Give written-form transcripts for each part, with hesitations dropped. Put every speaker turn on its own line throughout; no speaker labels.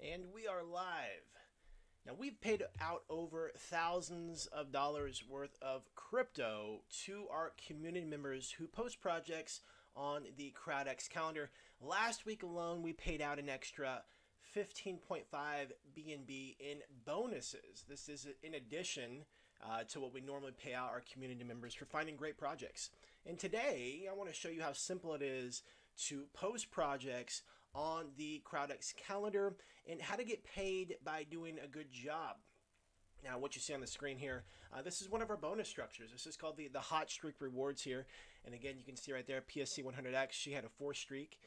And we are live. Now, we've paid out over thousands of dollars worth of crypto to our community members who post projects on the CrowdX Calendar. Last week alone, we paid out an extra 15.5 BNB in bonuses. This is in addition to what we normally pay out our community members for finding great projects. And today, I want to show you how simple it is to post projects on the CrowdX Calendar and how to get paid by doing a good job. Now, what you see on the screen here, this is one of our bonus structures. This is called the Hot Streak Rewards here. And again, you can see right there, PSC 100X, she had a 4 streak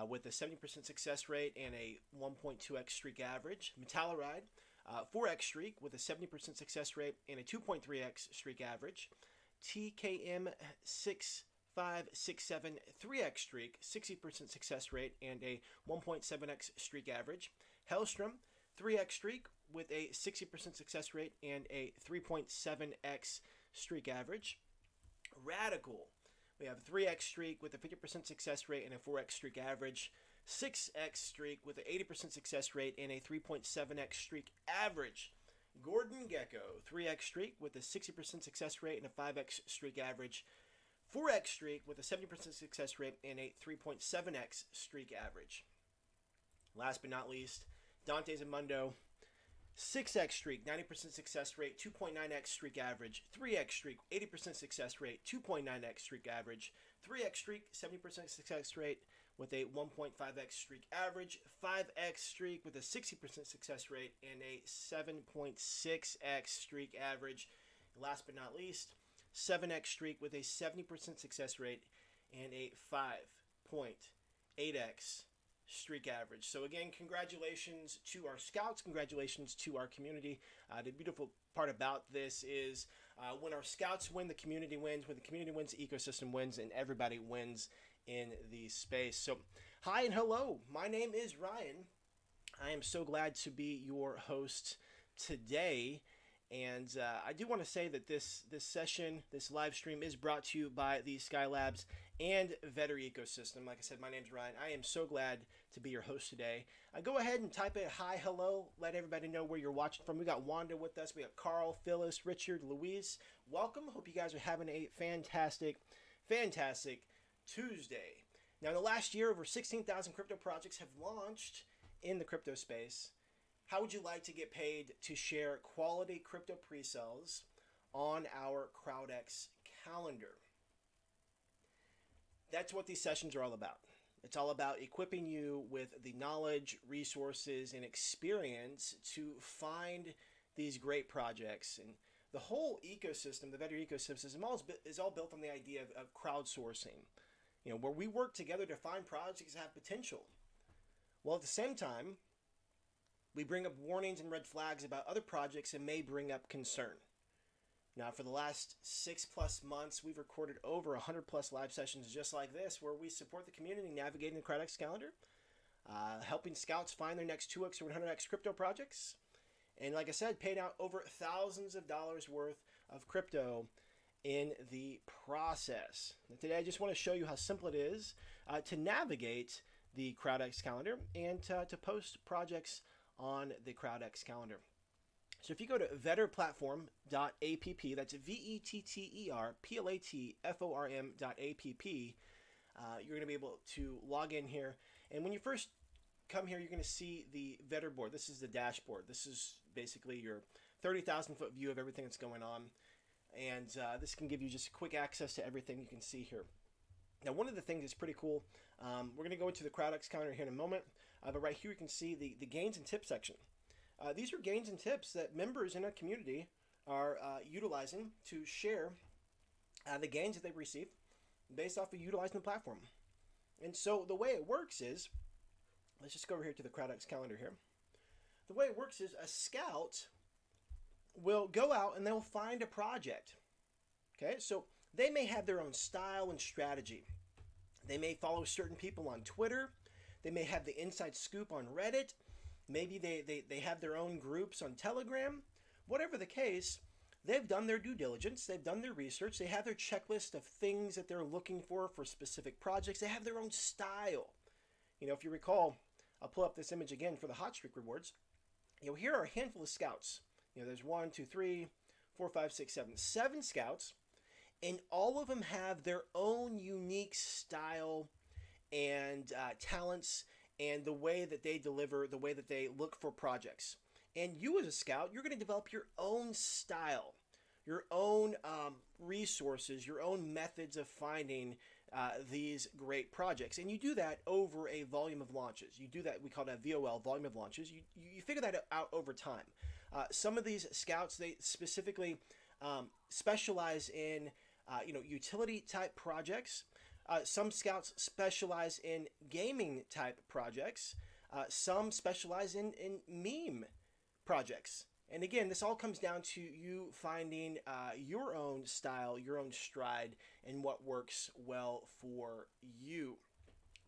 with a 70% success rate and a 1.2x streak average. Metalluride, 4x streak with a 70% success rate and a 2.3x streak average. TKM 6567 3x streak, 60% success rate and a 1.7x streak average. Hellstrom 3x streak with a 60% success rate and a 3.7x streak average. Radical, we have 3x streak with a 50% success rate and a 4x streak average. 6x streak with an 80% success rate and a 3.7x streak average. Gordon Gecko, 3x streak with a 60% success rate and a 5x streak average. 4x streak with a 70% success rate and a 3.7x streak average. Last but not least, Dante's Amundo, 6x streak, 90% success rate, 2.9x streak average. 3x streak, 80% success rate, 2.9x streak average. 3x streak, 70% success rate with a 1.5x streak average. 5x streak with a 60% success rate and a 7.6x streak average. Last but not least, 7x streak with a 70% success rate and a 5.8x streak average. So again, congratulations to our scouts, congratulations to our community. The beautiful part about this is when our scouts win, the community wins. When the community wins, the ecosystem wins, and everybody wins in the space. So hi and hello, my name is Ryan. I am so glad to be your host today. And I do want to say that this session, this live stream is brought to you by the Skylabs and Vetter ecosystem. Like I said, my name's Ryan. I am so glad to be your host today. Go ahead and type it hi, hello. Let everybody know where you're watching from. We got Wanda with us. We got Carl, Phyllis, Richard, Luis. Welcome. Hope you guys are having a fantastic Tuesday. Now, in the last year, over 16,000 crypto projects have launched in the crypto space. How would you like to get paid to share quality crypto pre-sales on our CrowdX calendar? That's what these sessions are all about. It's all about equipping you with the knowledge, resources, and experience to find these great projects. And the whole ecosystem, the Vetter ecosystem, is all built on the idea of crowdsourcing, where we work together to find projects that have potential. Well, at the same time, we bring up warnings and red flags about other projects that may bring up concern. Now, for the last 6+ months, we've recorded over 100+ live sessions just like this, where we support the community navigating the CrowdX calendar, helping scouts find their next 2x or 100x crypto projects, and like I said, paid out over thousands of dollars worth of crypto in the process. And today, I just want to show you how simple it is to navigate the CrowdX calendar and to post projects on the CrowdX calendar. So if you go to vetterplatform.app, that's vetterplatform.app, you're going to be able to log in here. And when you first come here, you're going to see the Vetter board. This is the dashboard. This is basically your 30,000-foot view of everything that's going on. And this can give you just quick access to everything you can see here. Now, one of the things that's pretty cool, we're going to go into the CrowdX calendar here in a moment, but right here you can see the gains and tips section. These are gains and tips that members in our community are utilizing to share the gains that they've received based off of utilizing the platform. And so the way it works is, let's just go over here to the CrowdX calendar here. The way it works is a scout will go out and they'll find a project. Okay, so they may have their own style and strategy. They may follow certain people on Twitter. They may have the inside scoop on Reddit. Maybe they have their own groups on Telegram. Whatever the case, they've done their due diligence. They've done their research. They have their checklist of things that they're looking for specific projects. They have their own style. If you recall, I'll pull up this image again for the hot streak rewards. Here are a handful of scouts. There's 1, 2, 3, 4, 5, 6, 7, 7 scouts, and all of them have their own unique style and talents, and the way that they deliver, the way that they look for projects. And you as a scout, you're going to develop your own style, your own resources, your own methods of finding these great projects. And you do that over a volume of launches. You do that, we call that VOL, volume of launches. You figure that out over time. Some of these scouts, they specifically specialize in utility type projects. Some scouts specialize in gaming type projects. Some specialize in meme projects. And again, this all comes down to you finding your own style, your own stride, and what works well for you.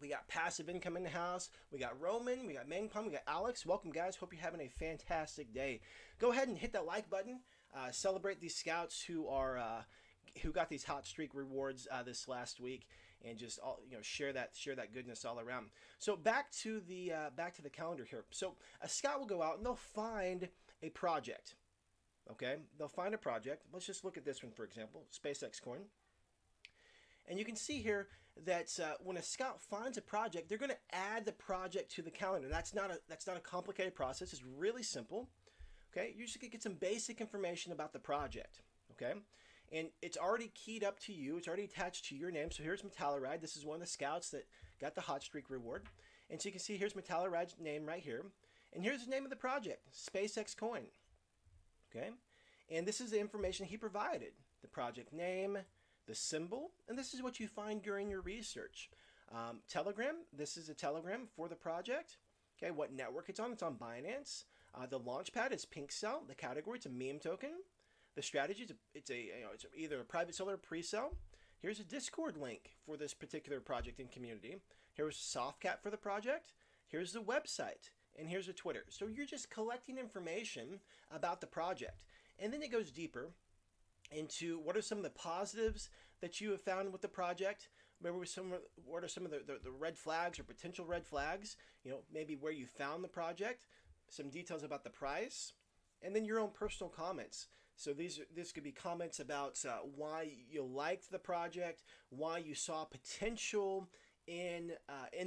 We got passive income in the house. We got Roman. We got Mangpong. We got Alex. Welcome, guys. Hope you're having a fantastic day. Go ahead and hit that like button. Celebrate these scouts who got these hot streak rewards this last week, and just share that goodness all around. So back to the calendar here. So a scout will go out and they'll find a project. Okay, they'll find a project. Let's just look at this one, for example, SpaceX coin. And you can see here that when a scout finds a project, they're going to add the project to the calendar. That's not a complicated process. It's really simple. Okay, you just get some basic information about the project. Okay, and it's already keyed up to you. It's already attached to your name. So here's Metalluride. This is one of the scouts that got the hot streak reward. And so you can see here's Metalluride's name right here. And here's the name of the project, SpaceX coin. Okay, and this is the information he provided: the project name, the symbol, and this is what you find during your research. Telegram, this is a telegram for the project. Okay, what network it's on? It's on Binance. The launchpad is Pink Cell. The category, it's a meme token. The strategy, it's either a private sale or pre-sale. Here's a Discord link for this particular project and community. Here's Softcat for the project. Here's the website, and here's a Twitter. So you're just collecting information about the project, and then it goes deeper into what are some of the positives that you have found with the project. Maybe what are some of the red flags or potential red flags, maybe where you found the project, some details about the price, and then your own personal comments. So this could be comments about why you liked the project, why you saw potential in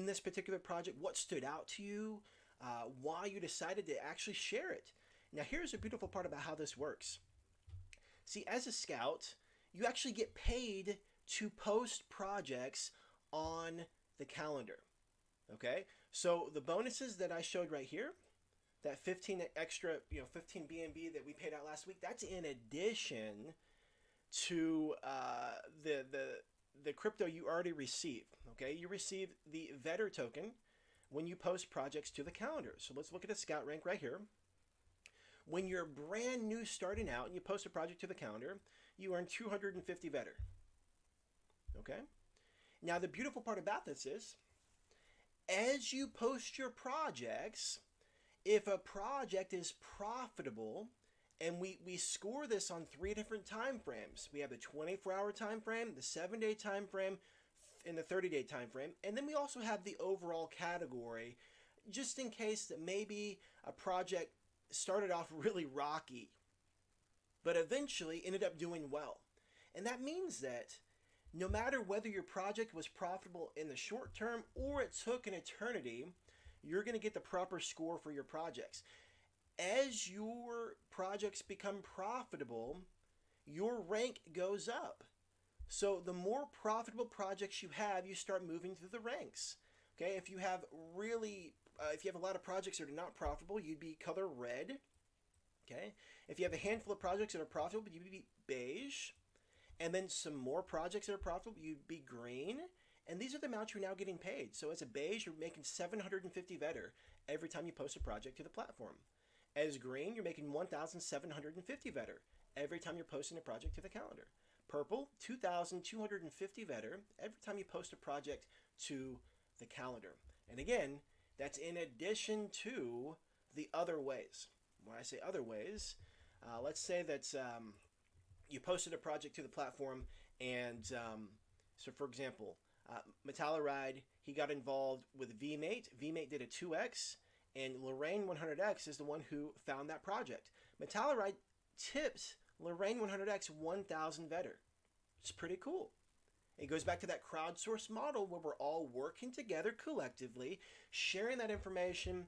this particular project, what stood out to you, why you decided to actually share it. Now here's a beautiful part about how this works. See, as a scout, you actually get paid to post projects on the calendar. Okay, so the bonuses that I showed right here, that 15 extra, 15 BNB that we paid out last week, that's in addition to the crypto you already received. Okay, you receive the Vetter token when you post projects to the calendar. So let's look at a scout rank right here. When you're brand new starting out and you post a project to the calendar, you earn 250 Vetter. Okay? Now the beautiful part about this is, as you post your projects, if a project is profitable, and we score this on 3 different time frames. We have the 24-hour time frame, the 7-day time frame, and the 30-day time frame. And then we also have the overall category, just in case that maybe a project started off really rocky, but eventually ended up doing well. And that means that no matter whether your project was profitable in the short term or it took an eternity, you're going to get the proper score for your projects. As your projects become profitable, your rank goes up. So the more profitable projects you have, you start moving through the ranks. Okay, if you have a lot of projects that are not profitable, you'd be color red. Okay, if you have a handful of projects that are profitable, you'd be beige. And then some more projects that are profitable, you'd be green. And these are the amounts you're now getting paid. So as a beige, you're making 750 Vetter every time you post a project to the platform. As green, you're making 1,750 Vetter every time you're posting a project to the calendar. Purple, 2,250 Vetter every time you post a project to the calendar. And again, that's in addition to the other ways. When I say other ways, let's say that you posted a project to the platform, and so for example, Metalluride, he got involved with VMate. VMate did a 2x, and Lorraine 100X is the one who found that project. Metalluride tips Lorraine 100X 1,000 Vetter. It's pretty cool. It goes back to that crowdsourced model where we're all working together collectively, sharing that information,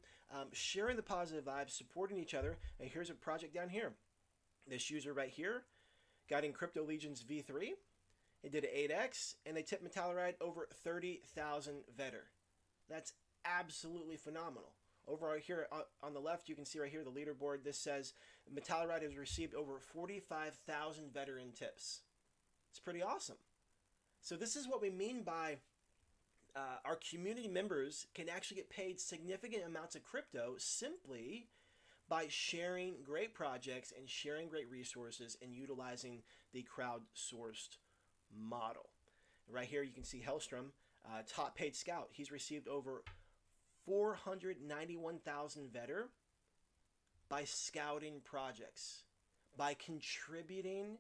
sharing the positive vibes, supporting each other. And here's a project down here. This user right here got in Crypto Legion's V3. It did an 8x, and they tipped Metalluride over 30,000 Vetter. That's absolutely phenomenal. Over right here on the left, you can see right here the leaderboard. This says Metalluride has received over 45,000 Vetter in tips. It's pretty awesome. So this is what we mean by our community members can actually get paid significant amounts of crypto simply by sharing great projects and sharing great resources and utilizing the crowdsourced model. Right here you can see Hellstrom, top paid scout. He's received over 491,000 Vetter by scouting projects, by contributing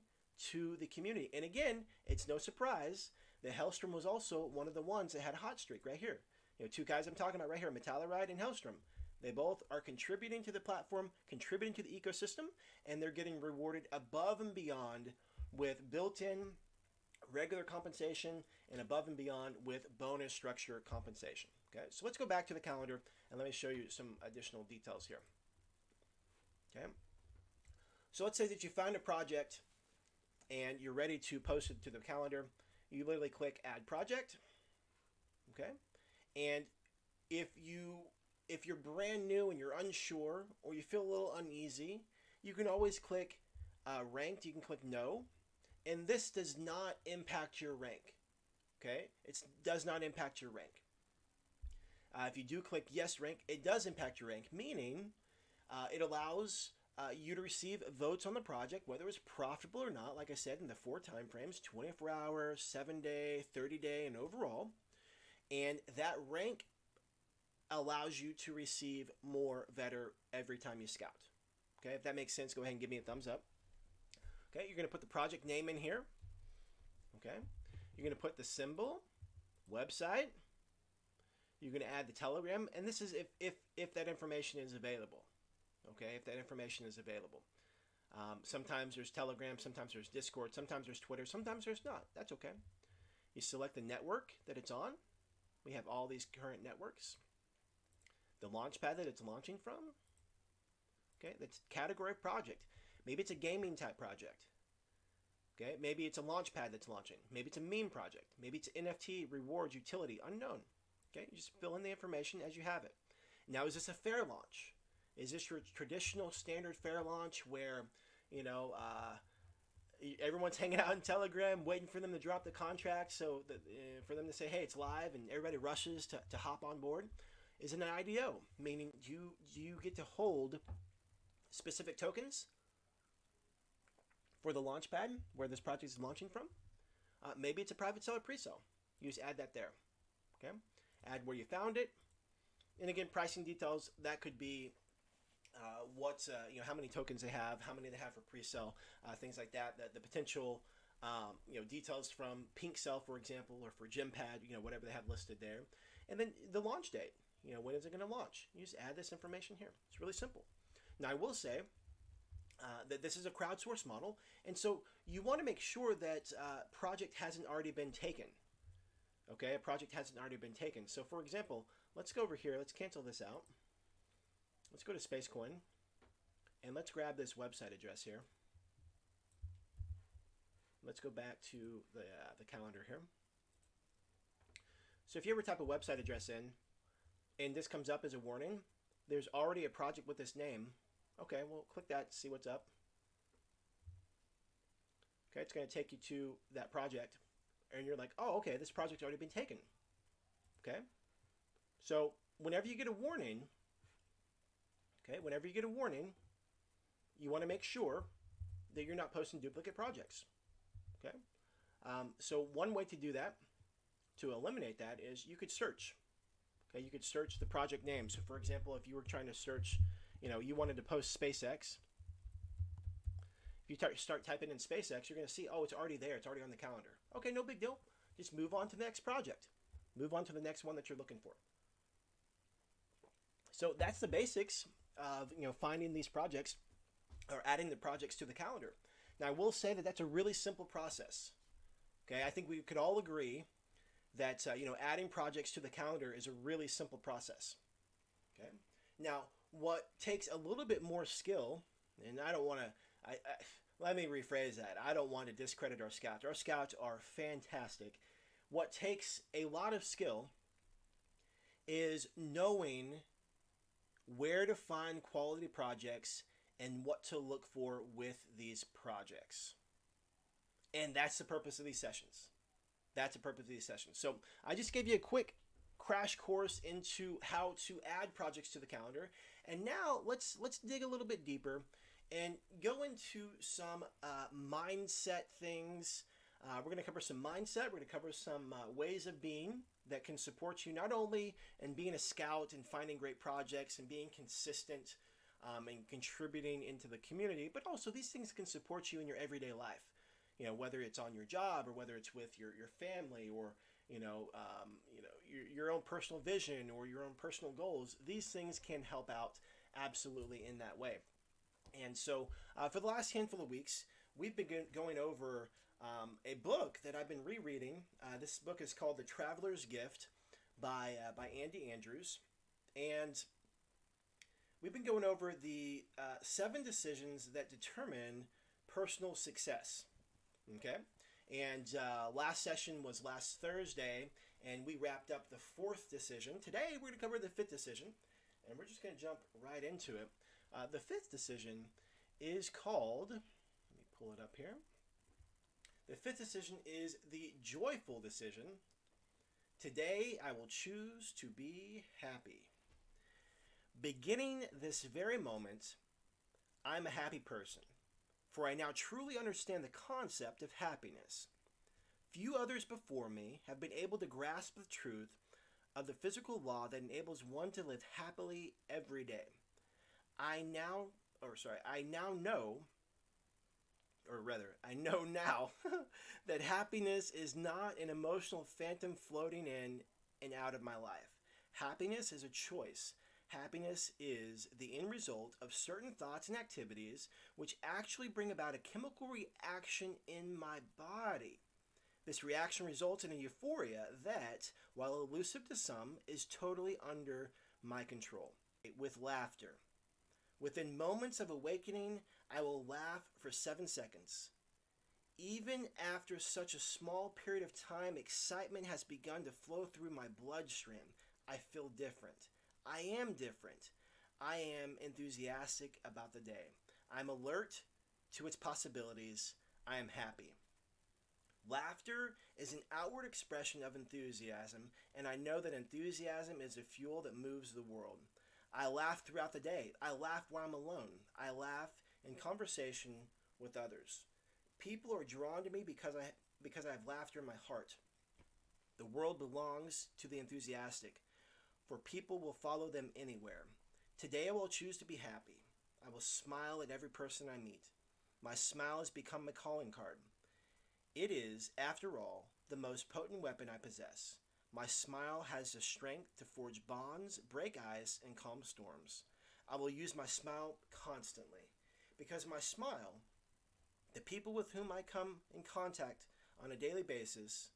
to the community. And again, it's no surprise that Hellstrom was also one of the ones that had a hot streak right here. You know, two guys I'm talking about right here, Metalluride and Hellstrom. They both are contributing to the platform, contributing to the ecosystem, and they're getting rewarded above and beyond with built-in regular compensation and above and beyond with bonus structure compensation. Okay, so let's go back to the calendar and let me show you some additional details here. Okay, so let's say that you find a project and you're ready to post it to the calendar. You literally click add project. Okay, and if you're brand new and you're unsure or you feel a little uneasy, you can always click ranked. You can click no, and this does not impact your rank. Okay, it does not impact your rank. If you do click yes rank, it does impact your rank, meaning it allows you to receive votes on the project, whether it's profitable or not, like I said, in the 4 time frames, 24 hour, 7-day, 30-day, and overall. And that rank allows you to receive more Vetter every time you scout. Okay, if that makes sense, go ahead and give me a thumbs up. Okay, you're going to put the project name in here. Okay, you're going to put the symbol, website. You're going to add the Telegram, and this is if that information is available. Okay, if that information is available. Sometimes there's Telegram, sometimes there's Discord, sometimes there's Twitter, sometimes there's not. That's okay. You select the network that it's on. We have all these current networks. The launchpad that it's launching from. Okay, that's category of project. Maybe it's a gaming type project. Okay, maybe it's a launchpad that's launching. Maybe it's a meme project. Maybe it's NFT, rewards, utility, unknown. Okay, you just fill in the information as you have it. Now, is this a fair launch? Is this your traditional standard fair launch where, you know, everyone's hanging out in Telegram waiting for them to drop the contract so that, for them to say, hey, it's live, and everybody rushes to hop on board? Is it an IDO? Meaning, do you get to hold specific tokens for the launchpad where this project is launching from? Maybe it's a private seller pre-sale. You just add that there. Okay, add where you found it, and again, pricing details. That could be how many tokens they have, how many they have for pre-sale, things like that. The potential details from Pink Cell, for example, or for Gempad, whatever they have listed there, and then the launch date. When is it going to launch? You just add this information here. It's really simple. Now, I will say that this is a crowdsourced model, and so you want to make sure that project hasn't already been taken. Okay, a project hasn't already been taken. So, for example, let's go over here. Let's cancel this out. Let's go to SpaceCoin, and let's grab this website address here. Let's go back to the calendar here. So if you ever type a website address in, and this comes up as a warning, there's already a project with this name. Okay, well, click that, see what's up. Okay, it's going to take you to that project, and you're like, oh, okay, this project's already been taken. Okay, so whenever you get a warning, you want to make sure that you're not posting duplicate projects. Okay, so one way to do that, to eliminate that, is you could search. Okay, you could search the project name. So, for example, if you were trying to search, you wanted to post SpaceX. If you start typing in SpaceX, you're going to see, oh, it's already there. It's already on the calendar. Okay, no big deal. Just move on to the next project. Move on to the next one that you're looking for. So that's the basics of finding these projects or adding the projects to the calendar. Now I will say that that's a really simple process. Okay, I think we could all agree that adding projects to the calendar is a really simple process. Okay, now what takes a little bit more skill, and I don't want to, let me rephrase that. I don't want to discredit our scouts. Our scouts are fantastic. What takes a lot of skill is knowing where to find quality projects and what to look for with these projects. And that's the purpose of these sessions. That's the purpose of these sessions. So I just gave you a quick crash course into how to add projects to the calendar. And now let's dig a little bit deeper and go into some mindset things. We're going to cover some mindset. We're going to cover some ways of being that can support you not only in being a scout and finding great projects and being consistent and contributing into the community, but also these things can support you in your everyday life. Whether it's on your job or whether it's with your family or your own personal vision or your own personal goals, these things can help out absolutely in that way. And so for the last handful of weeks, we've been going over a book that I've been rereading. This book is called The Traveler's Gift by Andy Andrews. And we've been going over the 7 decisions that determine personal success. Okay? And last session was last Thursday, and we wrapped up the 4th decision. Today, we're going to cover the 5th decision, and we're just going to jump right into it. The 5th decision is called, let me pull it up here. The 5th decision is the joyful decision. Today, I will choose to be happy. Beginning this very moment, I'm a happy person, for I now truly understand the concept of happiness. Few others before me have been able to grasp the truth of the physical law that enables one to live happily every day. I know now that happiness is not an emotional phantom floating in and out of my life. Happiness is a choice. Happiness is the end result of certain thoughts and activities which actually bring about a chemical reaction in my body. This reaction results in a euphoria that, while elusive to some, is totally under my control. With laughter. Within moments of awakening, I will laugh for 7 seconds. Even after such a small period of time, excitement has begun to flow through my bloodstream. I feel different. I am different. I am enthusiastic about the day. I'm alert to its possibilities. I am happy. Laughter is an outward expression of enthusiasm, and I know that enthusiasm is a fuel that moves the world. I laugh throughout the day. I laugh while I'm alone. I laugh in conversation with others. People are drawn to me because I have laughter in my heart. The world belongs to the enthusiastic, for people will follow them anywhere. Today I will choose to be happy. I will smile at every person I meet. My smile has become my calling card. It is, after all, the most potent weapon I possess. My smile has the strength to forge bonds, break ice, and calm storms. I will use my smile constantly. Because my smile, the people with whom I come in contact on a daily basis,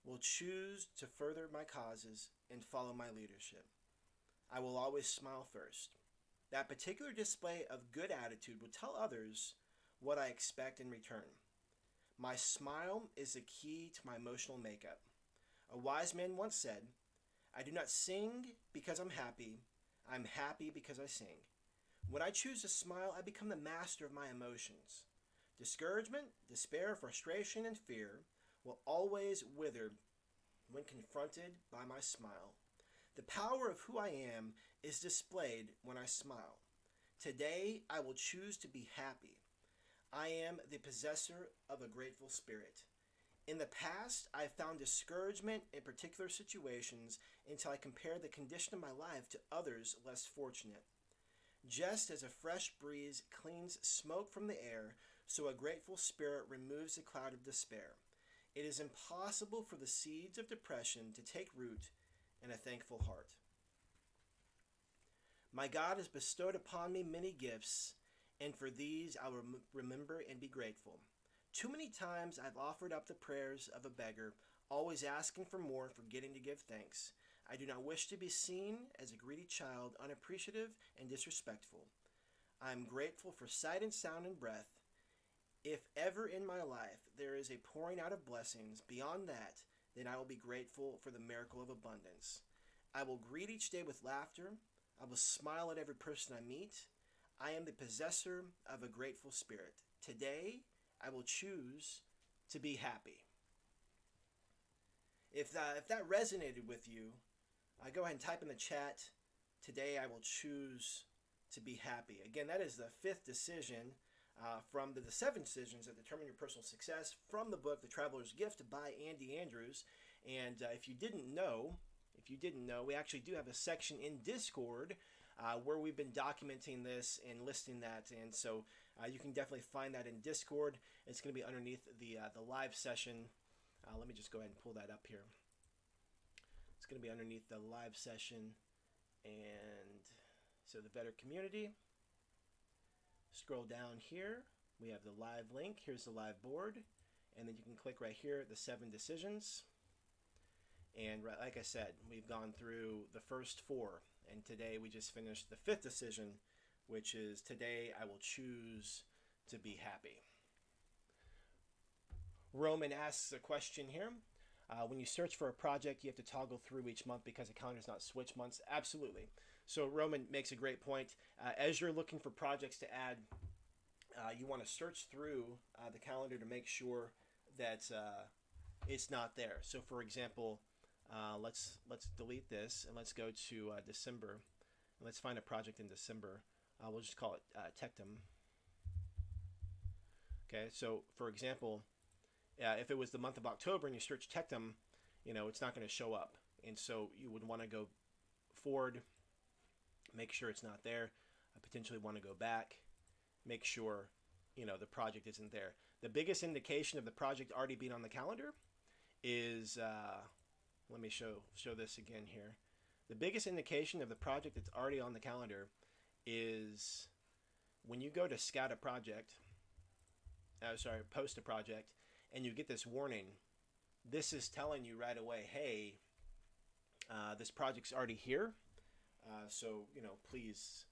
will choose to further my causes and follow my leadership. I will always smile first. That particular display of good attitude will tell others what I expect in return. My smile is the key to my emotional makeup. A wise man once said, I do not sing because I'm happy because I sing. When I choose to smile, I become the master of my emotions. Discouragement, despair, frustration, and fear will always wither when confronted by my smile. The power of who I am is displayed when I smile. Today, I will choose to be happy. I am the possessor of a grateful spirit. In the past, I found discouragement in particular situations until I compared the condition of my life to others less fortunate. Just as a fresh breeze cleans smoke from the air, so a grateful spirit removes the cloud of despair. It is impossible for the seeds of depression to take root in a thankful heart. My God has bestowed upon me many gifts, and for these I will remember and be grateful. Too many times I've offered up the prayers of a beggar, always asking for more and forgetting to give thanks. I do not wish to be seen as a greedy child, unappreciative and disrespectful. I am grateful for sight and sound and breath. If ever in my life there is a pouring out of blessings beyond that, then I will be grateful for the miracle of abundance. I will greet each day with laughter. I will smile at every person I meet. I am the possessor of a grateful spirit. Today, I will choose to be happy. If that resonated with you, go ahead and type in the chat, today I will choose to be happy. Again, that is the 5th decision from the 7 decisions that determine your personal success from the book, The Traveler's Gift by Andy Andrews. And if you didn't know, we actually do have a section in Discord where we've been documenting this and listing that. And so you can definitely find that in Discord. It's going to be underneath the live session. Let me just go ahead and pull that up here. It's going to be underneath the live session. And so the Better Community. Scroll down here. We have the live link. Here's the live board. And then you can click right here, the 7 decisions. And like I said, we've gone through the first 4. And today we just finished the 5th decision, which is today I will choose to be happy. Roman asks a question here. When you search for a project, you have to toggle through each month because the calendar does not switch months. Absolutely. So Roman makes a great point. As you're looking for projects to add, you want to search through the calendar to make sure that it's not there. So for example, let's delete this and let's go to December. And let's find a project in December. We'll just call it Tectum. Okay, so for example, if it was the month of October and you search Tectum, it's not going to show up. And so you would want to go forward, make sure it's not there. I potentially want to go back, make sure, the project isn't there. The biggest indication of the project already being on the calendar is, let me show this again here. The biggest indication of the project that's already on the calendar is when you go to scout a project, post a project, and you get this warning. This is telling you right away, hey, this project's already here. So, please,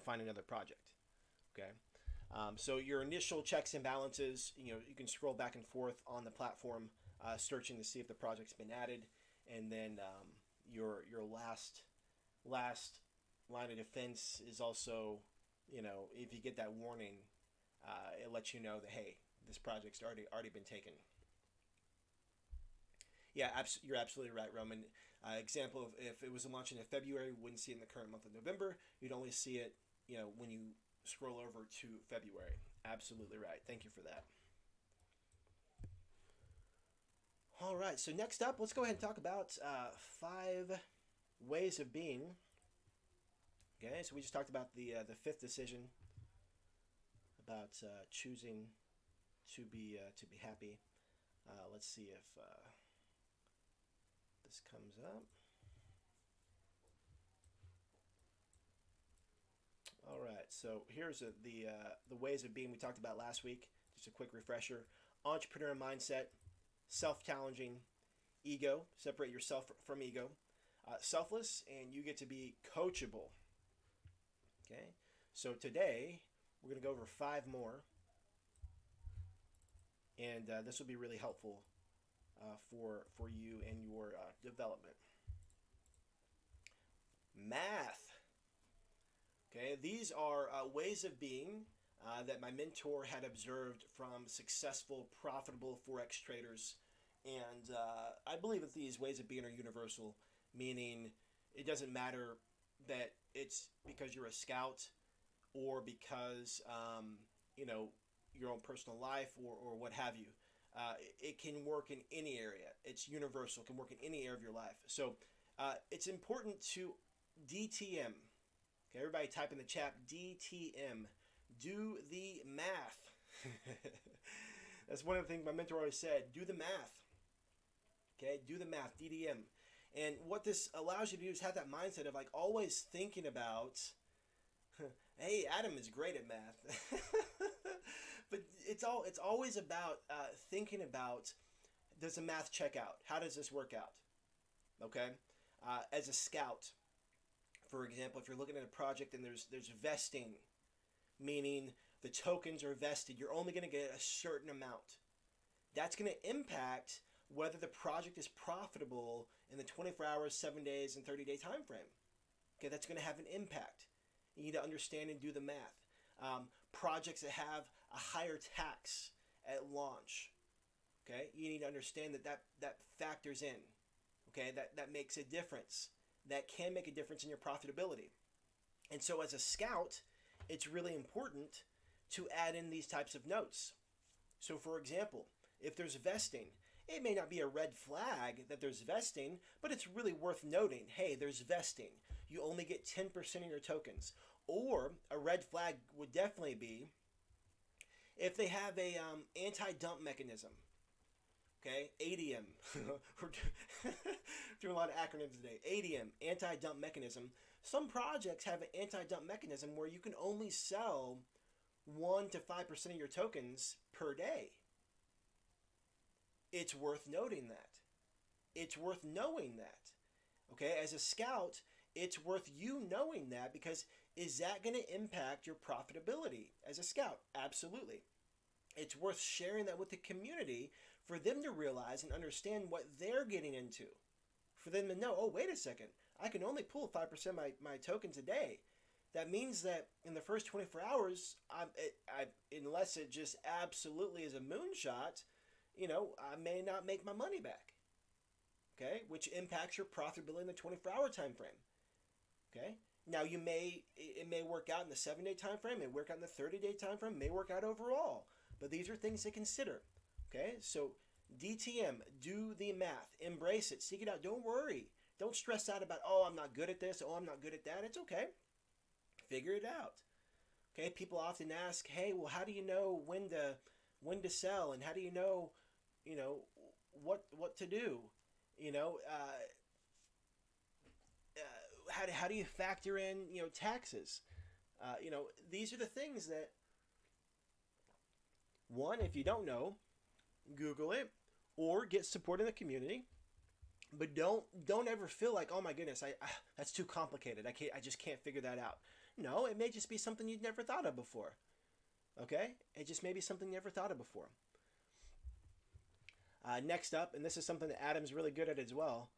find another project. Okay. So your initial checks and balances, you can scroll back and forth on the platform, searching to see if the project's been added. And then your last line of defense is also, if you get that warning, it lets you know that, hey, this project's already been taken. Yeah, you're absolutely right, Roman. Example of if it was launching in February, we wouldn't see it in the current month of November. You'd only see it, when you scroll over to February. Absolutely right. Thank you for that. All right, so next up, let's go ahead and talk about 5 ways of being. Okay, so we just talked about the 5th decision about choosing to be happy. Let's see if this comes up. All right, so here's the ways of being we talked about last week. Just a quick refresher: entrepreneur mindset, self-challenging, ego, separate yourself from ego, selfless, and you get to be coachable. Okay, so today we're going to go over 5 more, and this will be really helpful for you and your development. Math. Okay, these are ways of being that my mentor had observed from successful, profitable Forex traders. And I believe that these ways of being are universal, meaning it doesn't matter that it's because you're a scout or because, your own personal life or what have you. It can work in any area. It's universal. It can work in any area of your life. So it's important to DTM. Okay, everybody type in the chat, DTM. Do the math. That's one of the things my mentor always said. Do the math. Okay, do the math, DDM. And what this allows you to do is have that mindset of like always thinking about, hey, Adam is great at math. But it's always about thinking about, does the math check out? How does this work out? Okay, as a scout, for example, if you're looking at a project and there's vesting, meaning the tokens are vested, you're only going to get a certain amount. That's going to impact whether the project is profitable in the 24 hours, 7 days, and 30-day time frame. Okay, that's going to have an impact. You need to understand and do the math. Projects that have a higher tax at launch, okay, you need to understand that factors in. Okay, that makes a difference. That can make a difference in your profitability. And so as a scout, it's really important to add in these types of notes. So for example, if there's vesting, it may not be a red flag that there's vesting, but it's really worth noting, hey, there's vesting. You only get 10% of your tokens. Or a red flag would definitely be if they have a anti-dump mechanism. Okay, ADM. We're doing a lot of acronyms today. ADM, anti-dump mechanism. Some projects have an anti-dump mechanism where you can only sell 1 to 5% of your tokens per day. It's worth noting that. It's worth knowing that. Okay, as a scout, it's worth you knowing that, because is that going to impact your profitability as a scout? Absolutely. It's worth sharing that with the community for them to realize and understand what they're getting into. For them to know, oh, wait a second, I can only pull 5% of my tokens a day. That means that in the first 24 hours, unless it just absolutely is a moonshot, I may not make my money back. Okay, which impacts your profitability in the 24-hour time frame. Okay, now it may work out in the 7-day time frame, it may work out in the 30-day time frame, may work out overall. But these are things to consider. Okay, so DTM, do the math, embrace it, seek it out. Don't worry. Don't stress out about, oh, I'm not good at this, oh, I'm not good at that. It's okay. Figure it out. Okay, people often ask, hey, well, how do you know when to sell, and how do you know, what to do? How do you factor in, taxes? These are the things that, one, if you don't know, Google it or get support in the community. But don't ever feel like, oh my goodness, that's too complicated. I just can't figure that out. No, it may just be something you'd never thought of before. Okay? It just may be something you never thought of before. Next up, and this is something that Adam's really good at as well.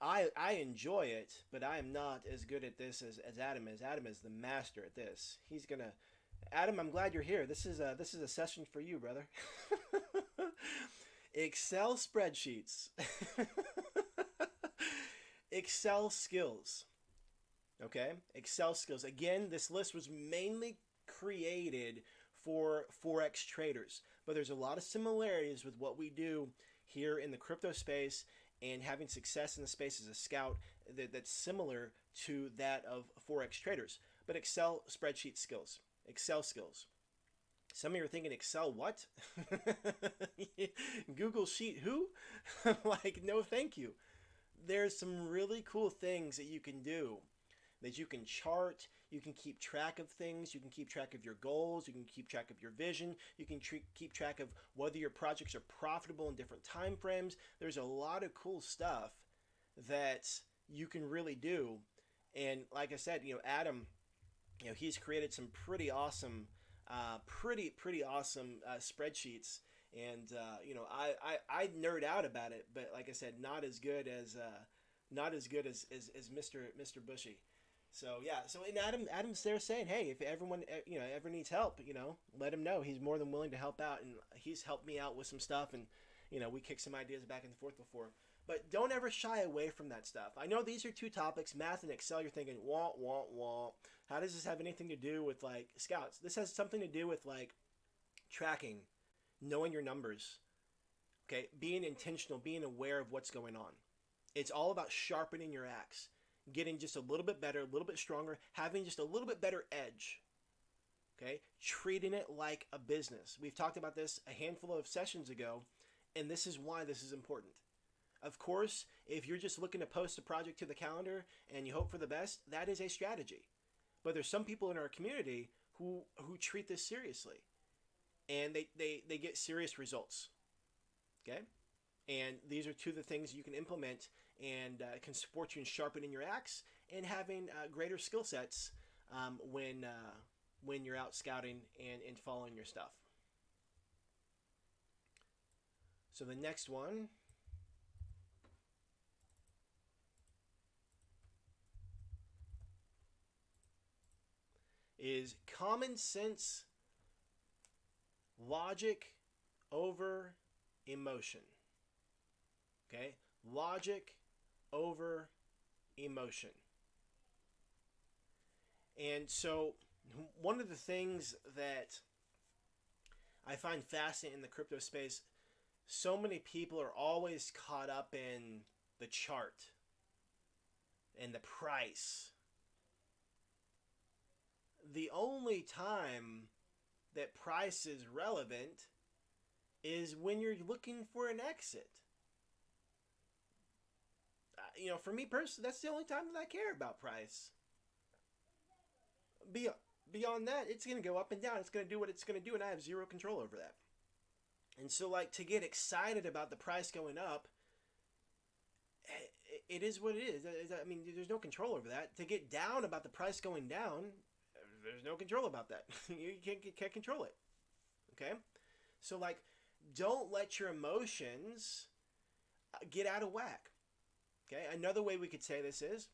I enjoy it, but I am not as good at this as Adam is. Adam is the master at this. Adam, I'm glad you're here. This is a session for you, brother. Excel spreadsheets. Excel skills. Okay? Excel skills. Again, this list was mainly created for Forex traders, but there's a lot of similarities with what we do here in the crypto space and having success in the space as a scout that's similar to that of Forex traders. But Excel spreadsheet skills. Excel skills. Some of you are thinking, Excel what? Google Sheet who? Like, no thank you. There's some really cool things that you can do. That you can chart, you can keep track of things, you can keep track of your goals, you can keep track of your vision, you can keep track of whether your projects are profitable in different time frames. There's a lot of cool stuff that you can really do. And like I said, Adam, he's created some pretty awesome spreadsheets, and I nerd out about it, but like I said, not as good as Mr. Bushy. So yeah, and Adam's there saying, hey, if everyone ever needs help, let him know. He's more than willing to help out, and he's helped me out with some stuff, and we kicked some ideas back and forth before. But don't ever shy away from that stuff. I know these are two topics, math and Excel. You're thinking, wah, wah, wah. How does this have anything to do with, like, scouts? This has something to do with, like, tracking, knowing your numbers, okay? Being intentional, being aware of what's going on. It's all about sharpening your axe, getting just a little bit better, a little bit stronger, having just a little bit better edge, okay? Treating it like a business. We've talked about this a handful of sessions ago, and this is why this is important. Of course, if you're just looking to post a project to the calendar and you hope for the best, that is a strategy. But there's some people in our community who treat this seriously, and they get serious results. Okay? And these are two of the things you can implement and can support you in sharpening your axe and having greater skill sets when you're out scouting and following your stuff. So the next one is common sense logic over emotion. Okay? Logic over emotion. And so one of the things that I find fascinating in the crypto space, so many people are always caught up in the chart and the price. The only time that price is relevant is when you're looking for an exit. For me personally, that's the only time that I care about price. Beyond that, it's going to go up and down. It's going to do what it's going to do, and I have zero control over that. And so, to get excited about the price going up, it is what it is. I mean, there's no control over that. To get down about the price going down, there's no control about that. You can't control it. Okay? So, don't let your emotions get out of whack. Okay? Another way we could say this is,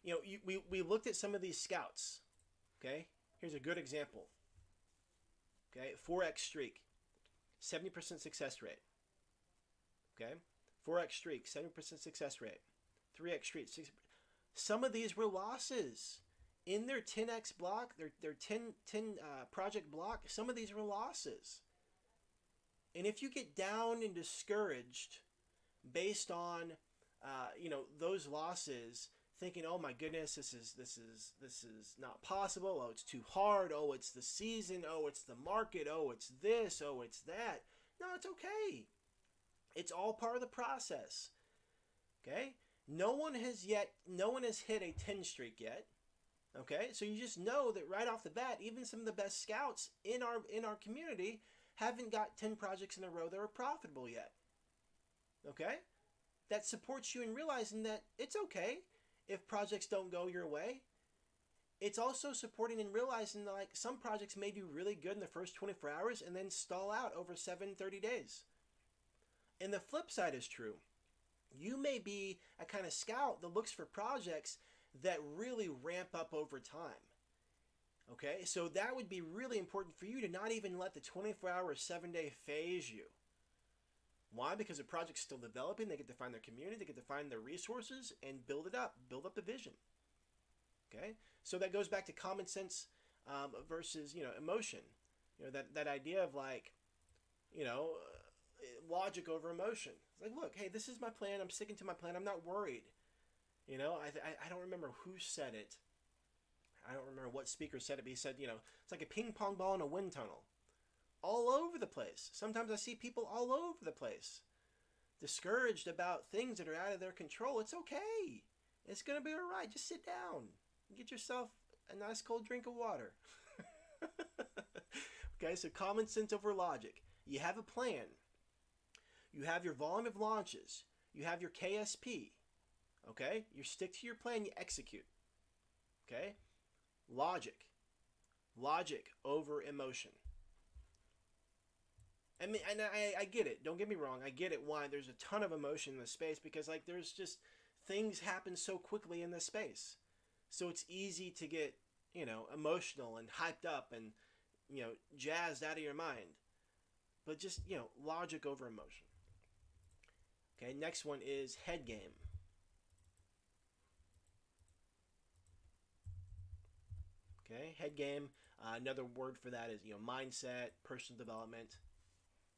we looked at some of these scouts. Okay? Here's a good example. Okay? 4x streak. 70% success rate. Okay? 4x streak, 70% success rate. 3x streak, 60%. Some of these were losses. In their 10x block, their 10 project block, some of these were losses. And if you get down and discouraged based on those losses, thinking, oh my goodness, this is not possible. Oh, it's too hard. Oh, it's the season. Oh, it's the market. Oh, it's this. Oh, it's that. No, it's okay. It's all part of the process. Okay? No one has hit a 10 streak yet. Okay? So you just know that right off the bat, even some of the best scouts in our community haven't got 10 projects in a row that are profitable yet. Okay? That supports you in realizing that it's okay if projects don't go your way. It's also supporting and realizing that some projects may do really good in the first 24 hours and then stall out over 30 days. And the flip side is true. You may be a kind of scout that looks for projects that really ramp up over time. Okay, so that would be really important for you to not even let the 24-hour, 7-day phase you. Why? Because the project's still developing. They get to find their community. They get to find their resources and build it up. Build up the vision. Okay? So that goes back to common sense versus, emotion. That idea of logic over emotion. It's look, hey, this is my plan. I'm sticking to my plan. I'm not worried. I don't remember who said it. I don't remember what speaker said it, but he said, it's like a ping pong ball in a wind tunnel. All over the place. Sometimes I see people all over the place, discouraged about things that are out of their control. It's okay. It's going to be all right. Just sit down and get yourself a nice cold drink of water. Okay, so common sense over logic. You have a plan. You have your volume of launches. You have your KSP. Okay? You stick to your plan. You execute. Okay? Logic. Logic over emotion. I mean, and I get it. Don't get me wrong. I get it why there's a ton of emotion in this space because there's just things happen so quickly in this space. So it's easy to get, emotional and hyped up and, jazzed out of your mind. But just, logic over emotion. Okay, next one is head game. Okay, head game. Another word for that is, mindset, personal development.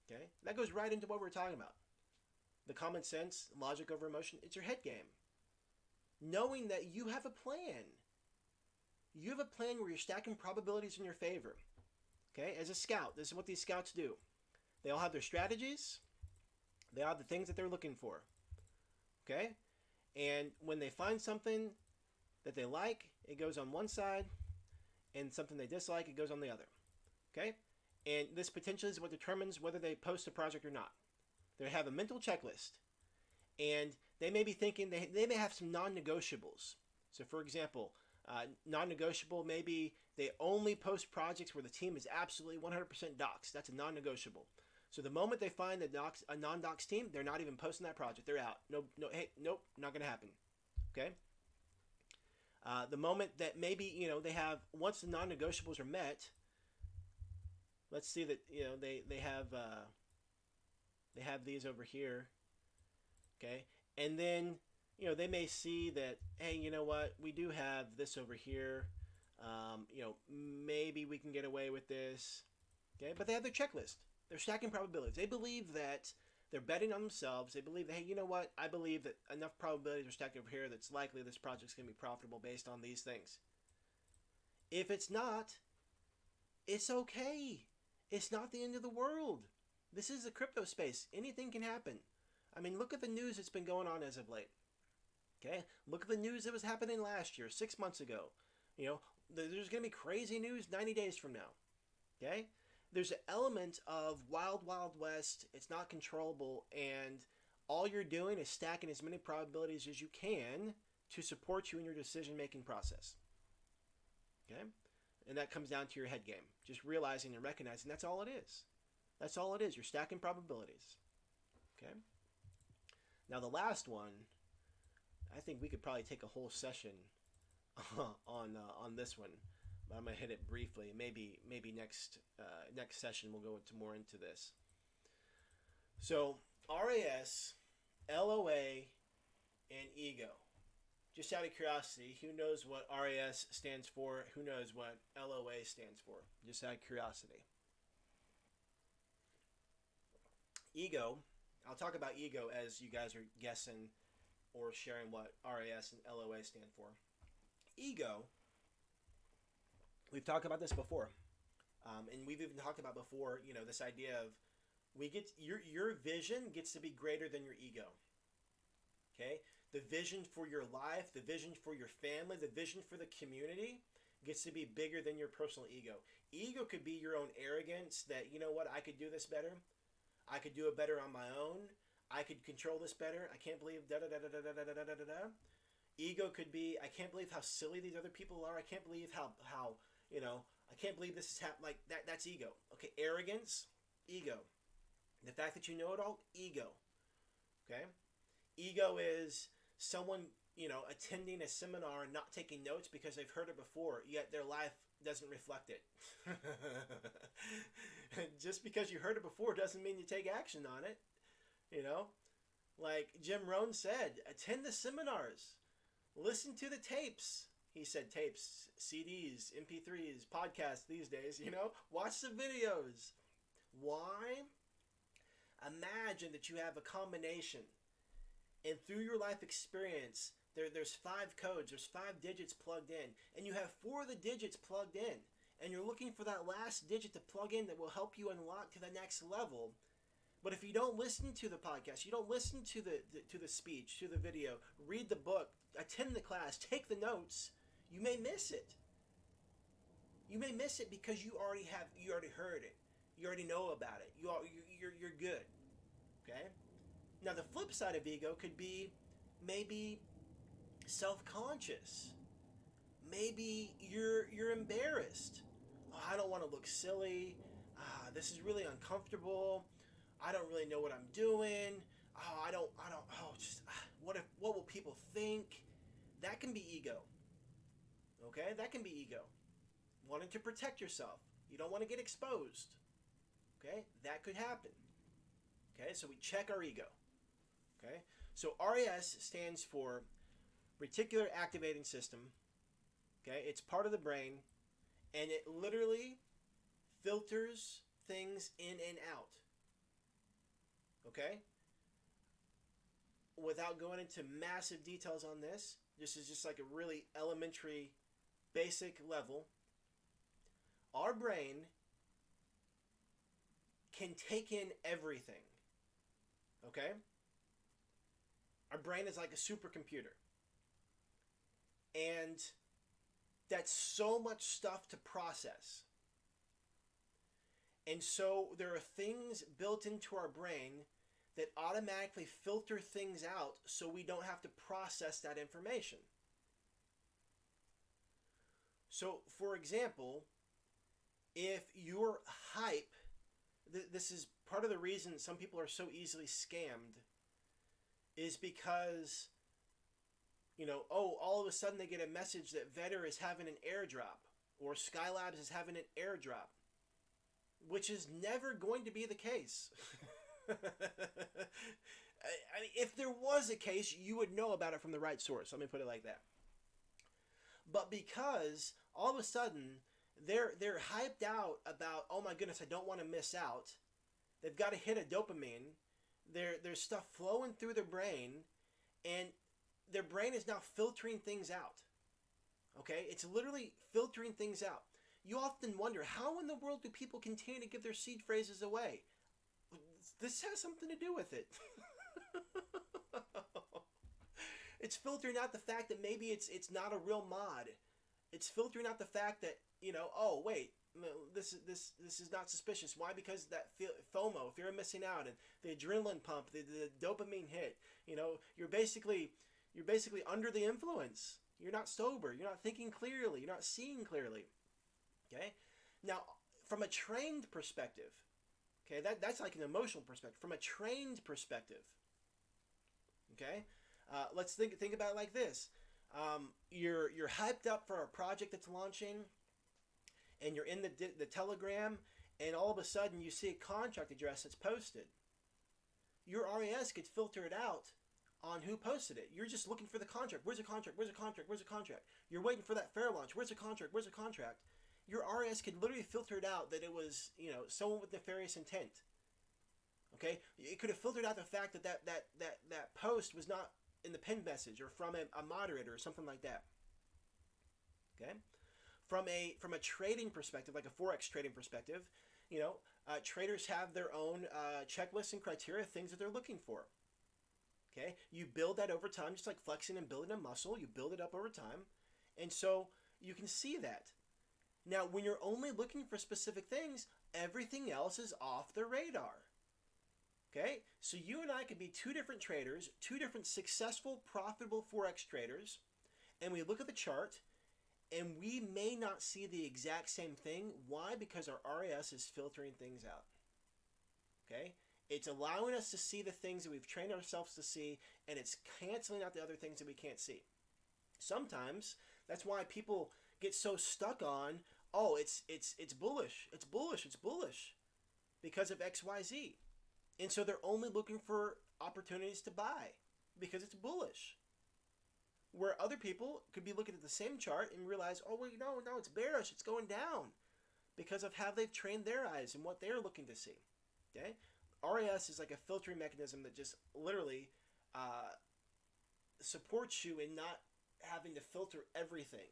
Okay, that goes right into what we're talking about. The common sense, logic over emotion, it's your head game. Knowing that you have a plan. You have a plan where you're stacking probabilities in your favor. Okay, as a scout, this is what these scouts do. They all have their strategies. They are the things that they're looking for. Okay? And when they find something that they like, it goes on one side, and something they dislike, it goes on the other. Okay? And this potentially is what determines whether they post a project or not. They have a mental checklist, and they may be thinking they may have some non-negotiables. So, for example, non-negotiable, maybe they only post projects where the team is absolutely 100% docs. That's a non-negotiable. So the moment they find a non-docs team, they're not even posting that project. They're out. No, hey, nope, not going to happen. Okay. The moment that maybe they have, once the non-negotiables are met, let's see that they have these over here. Okay, and then they may see that, hey, you know what, we do have this over here. Maybe we can get away with this. Okay, but they have their checklist. They're stacking probabilities. They believe that they're betting on themselves. They believe that, hey, you know what, I believe that enough probabilities are stacked over here that's likely this project's going to be profitable based on these things. If it's not, it's okay. It's not the end of the world. This is the crypto space. Anything can happen. I mean, look at the news that's been going on as of late. Okay? Look at the news that was happening last year, 6 months ago. There's going to be crazy news 90 days from now. Okay? There's an element of wild, wild west. It's not controllable, and all you're doing is stacking as many probabilities as you can to support you in your decision-making process. Okay? And that comes down to your head game. Just realizing and recognizing that's all it is. That's all it is. You're stacking probabilities. Okay? Now the last one, I think we could probably take a whole session on this one. But I'm gonna hit it briefly. Maybe next session we'll go more into this. So RAS, LOA, and ego. Just out of curiosity, who knows what RAS stands for? Who knows what LOA stands for? Just out of curiosity. Ego. I'll talk about ego as you guys are guessing or sharing what RAS and LOA stand for. Ego. We've talked about this before, and we've even talked about before. This idea of your vision gets to be greater than your ego. Okay, the vision for your life, the vision for your family, the vision for the community gets to be bigger than your personal ego. Ego could be your own arrogance that, you know what, I could do this better. I could do it better on my own. I could control this better. I can't believe da da da da da da da da da da. Ego could be, I can't believe how silly these other people are. I can't believe how I can't believe this is happening. Like that. That's ego. Okay, arrogance, ego. The fact that you know it all, ego. Okay, ego is someone attending a seminar and not taking notes because they've heard it before, yet their life doesn't reflect it. Just because you heard it before doesn't mean you take action on it. Like Jim Rohn said, attend the seminars, listen to the tapes. He said tapes, CDs, MP3s, podcasts these days, watch the videos. Why? Imagine that you have a combination, and through your life experience, there's 5 codes, there's 5 digits plugged in, and you have 4 of the digits plugged in, and you're looking for that last digit to plug in that will help you unlock to the next level. But if you don't listen to the podcast, you don't listen to the speech, to the video, read the book, attend the class, take the notes, you may miss it. You may miss it because you already heard it. You already know about it. You're good. Okay? Now the flip side of ego could be maybe self-conscious. Maybe you're embarrassed. Oh, I don't want to look silly. This is really uncomfortable. I don't really know what I'm doing. What will people think? That can be ego. Okay? That can be ego. Wanting to protect yourself. You don't want to get exposed. Okay? That could happen. Okay? So we check our ego. Okay? So RAS stands for Reticular Activating System. Okay? It's part of the brain, and it literally filters things in and out. Okay? Without going into massive details on this, this is just like a really elementary, basic level. Our brain can take in everything. Okay? Our brain is like a supercomputer. And that's so much stuff to process. And so there are things built into our brain that automatically filter things out so we don't have to process that information. So, for example, if your hype, this is part of the reason some people are so easily scammed, is because, all of a sudden they get a message that Vetter is having an airdrop or Skylabs is having an airdrop, which is never going to be the case. I mean, if there was a case, you would know about it from the right source. Let me put it like that. But because all of a sudden they're hyped out about, oh my goodness, I don't want to miss out. They've got to hit a dopamine. There's stuff flowing through their brain, and their brain is now filtering things out. Okay? It's literally filtering things out. You often wonder, how in the world do people continue to give their seed phrases away? This has something to do with it. It's filtering out the fact that maybe it's not a real mod. It's filtering out the fact that, oh wait, this is not suspicious. Why? Because that FOMO, fear of missing out, and the adrenaline pump, the dopamine hit. You're basically under the influence. You're not sober. You're not thinking clearly. You're not seeing clearly. Okay? Now, from a trained perspective, okay, that's like an emotional perspective. From a trained perspective, okay, let's think about it like this. You're hyped up for a project that's launching, and you're in the Telegram, and all of a sudden you see a contract address that's posted. Your RAS could filter it out on who posted it. You're just looking for the contract. Where's the contract? Where's the contract? Where's the contract? You're waiting for that fair launch. Where's the contract? Where's the contract? Your RAS could literally filter it out that it was, someone with nefarious intent. Okay? It could have filtered out the fact that post was not in the pinned message or from a moderator or something like that. Okay? From a trading perspective, like a Forex trading perspective, traders have their own checklists and criteria, things that they're looking for. Okay? You build that over time, just like flexing and building a muscle. You build it up over time. And so you can see that. Now, when you're only looking for specific things, everything else is off the radar. Okay? So you and I could be two different traders, two different successful, profitable Forex traders, and we look at the chart, and we may not see the exact same thing. Why? Because our RAS is filtering things out. Okay? It's allowing us to see the things that we've trained ourselves to see, and it's canceling out the other things that we can't see. Sometimes that's why people get so stuck on, oh, it's bullish, it's bullish, it's bullish, because of XYZ. And so they're only looking for opportunities to buy because it's bullish. Where other people could be looking at the same chart and realize, oh, well, no, it's bearish, it's going down, because of how they've trained their eyes and what they're looking to see. Okay? RAS is like a filtering mechanism that just literally supports you in not having to filter everything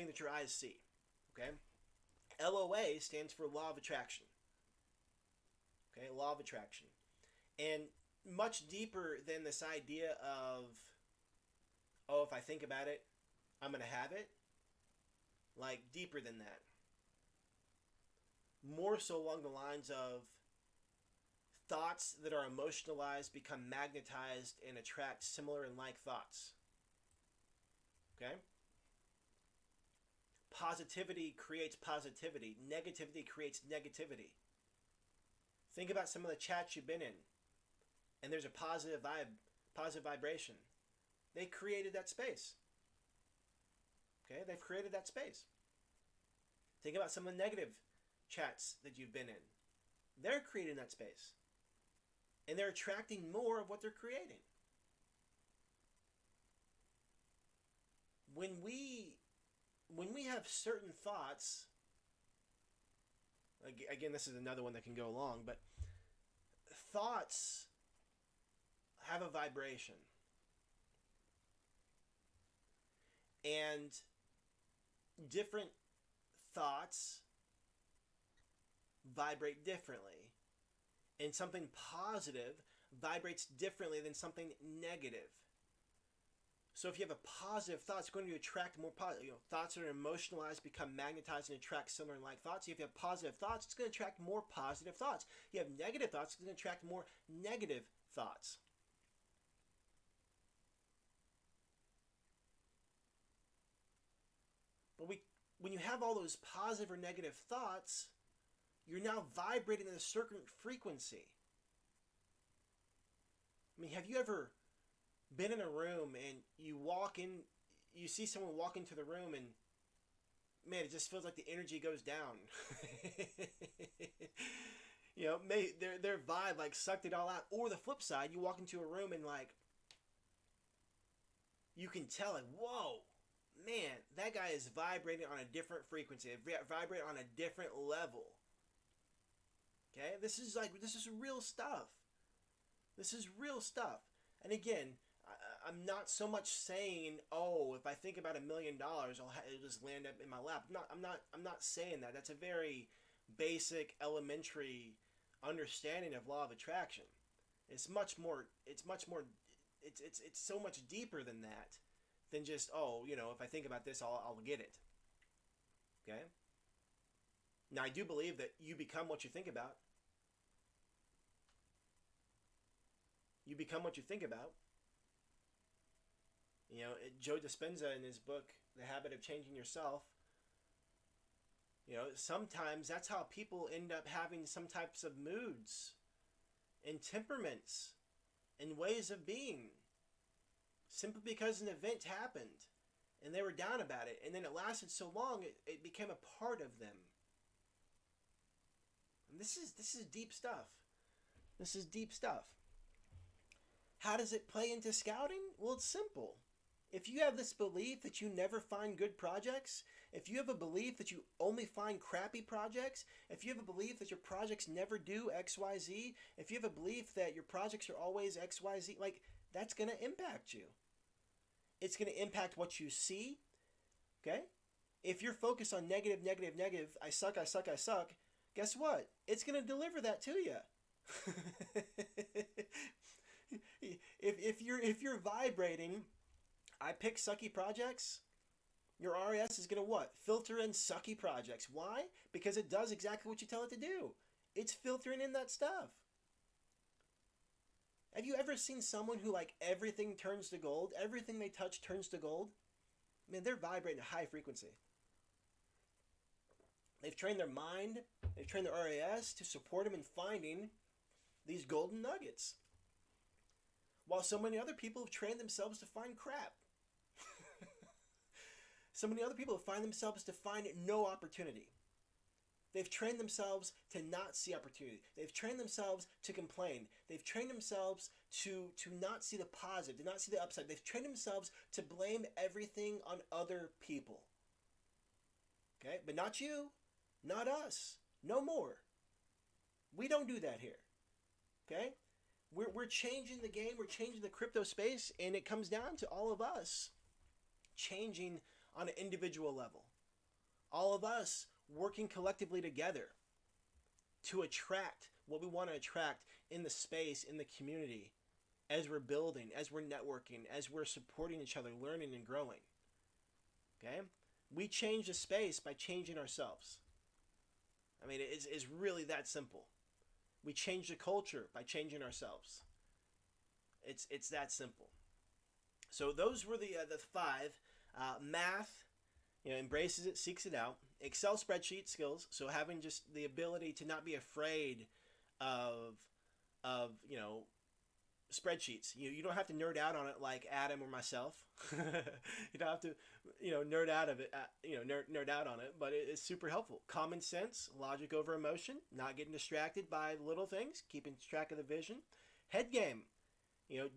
that your eyes see. Okay? LOA stands for Law of Attraction. Okay, Law of Attraction. And much deeper than this idea of, oh, if I think about it, I'm going to have it. Like, deeper than that. More so along the lines of thoughts that are emotionalized become magnetized and attract similar and like thoughts. Okay? Positivity creates positivity. Negativity creates negativity. Think about some of the chats you've been in, and there's a positive vibe, positive vibration. They created that space. Okay? They've created that space. Think about some of the negative chats that you've been in. They're creating that space. And they're attracting more of what they're creating. When we have certain thoughts, again, this is another one that can go along, but thoughts have a vibration. And different thoughts vibrate differently. And something positive vibrates differently than something negative. So if you have a positive thought, it's going to attract more positive. Thoughts that are emotionalized become magnetized and attract similar and like thoughts. If you have positive thoughts, it's going to attract more positive thoughts. You have negative thoughts, it's going to attract more negative thoughts. But when you have all those positive or negative thoughts, you're now vibrating at a certain frequency. I mean, have you ever been in a room and you see someone walk into the room and man, it just feels like the energy goes down. Their vibe like sucked it all out. Or the flip side, you walk into a room and like you can tell like, whoa, man, that guy is vibrating on a different frequency, vibrating on a different level. Okay, this is real stuff. This is real stuff. And again, I'm not so much saying, oh, if I think about $1 million, it'll just land up in my lap. I'm not saying that. That's a very basic, elementary understanding of law of attraction. It's so much deeper than that, than just, oh, if I think about this, I'll get it. Okay. Now I do believe that you become what you think about. You become what you think about. Joe Dispenza in his book, The Habit of Changing Yourself, sometimes that's how people end up having some types of moods and temperaments and ways of being, simply because an event happened and they were down about it, and then it lasted so long it became a part of them. And this is deep stuff. This is deep stuff. How does it play into scouting? Well, it's simple. If you have this belief that you never find good projects, if you have a belief that you only find crappy projects, if you have a belief that your projects never do XYZ, if you have a belief that your projects are always XYZ, like, that's going to impact you. It's going to impact what you see, okay? If you're focused on negative, I suck, guess what? It's going to deliver that to you. If you're vibrating, I pick sucky projects, your RAS is going to what? Filter in sucky projects. Why? Because it does exactly what you tell it to do. It's filtering in that stuff. Have you ever seen someone who like everything turns to gold? Everything they touch turns to gold? Man, they're vibrating a high frequency. They've trained their mind, they've trained their RAS to support them in finding these golden nuggets. While so many other people have trained themselves to find crap. So many other people find themselves to find no opportunity. They've trained themselves to not see opportunity. They've trained themselves to complain. They've trained themselves to not see the positive, to not see the upside. They've trained themselves to blame everything on other people. Okay? But not you, not us, no more. We don't do that here. Okay? We're changing the game, we're changing the crypto space, and it comes down to all of us changing on an individual level. All of us working collectively together to attract what we want to attract in the space, in the community, as we're building, as we're networking, as we're supporting each other, learning and growing. Okay? We change the space by changing ourselves. I mean, it's really that simple. We change the culture by changing ourselves. It's that simple. So those were the 5. Math, embraces it, seeks it out. Excel spreadsheet skills, so having just the ability to not be afraid of spreadsheets. You don't have to nerd out on it like Adam or myself. You don't have to nerd out of it. Nerd out on it, but it's super helpful. Common sense, logic over emotion, not getting distracted by little things, keeping track of the vision. Head game,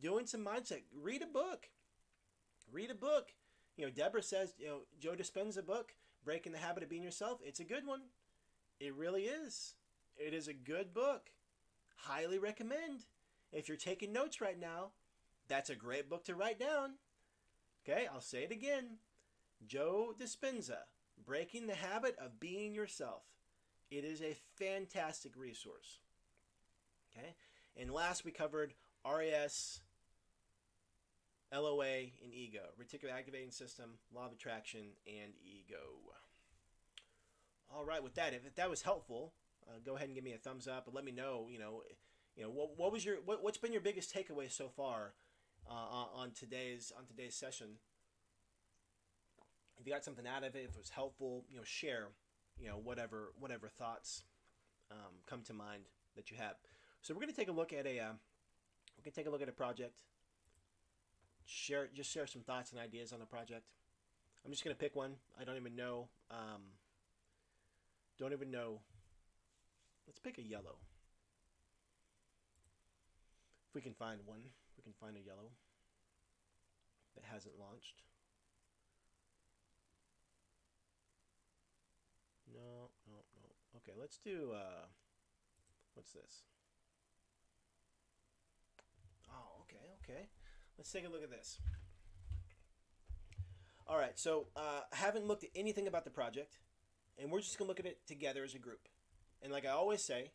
doing some mindset. Read a book. Deborah says, Joe Dispenza book, Breaking the Habit of Being Yourself. It's a good one. It really is. It is a good book. Highly recommend. If you're taking notes right now, that's a great book to write down. Okay, I'll say it again. Joe Dispenza, Breaking the Habit of Being Yourself. It is a fantastic resource. Okay, and last we covered RAS, LOA, and ego. Reticular activating system, law of attraction, and ego. All right, with that, if that was helpful, go ahead and give me a thumbs up and let me know. What's been your biggest takeaway so far on today's session? If you got something out of it, if it was helpful, share, whatever thoughts come to mind that you have. So we're gonna take a look at a project. Share some thoughts and ideas on the project. I'm just gonna pick one. I don't even know. Let's pick a yellow. If we can find one, we can find a yellow that hasn't launched. No. Okay, let's do, what's this? Oh, okay. Let's take a look at this. All right, so I haven't looked at anything about the project, and we're just going to look at it together as a group. And like I always say,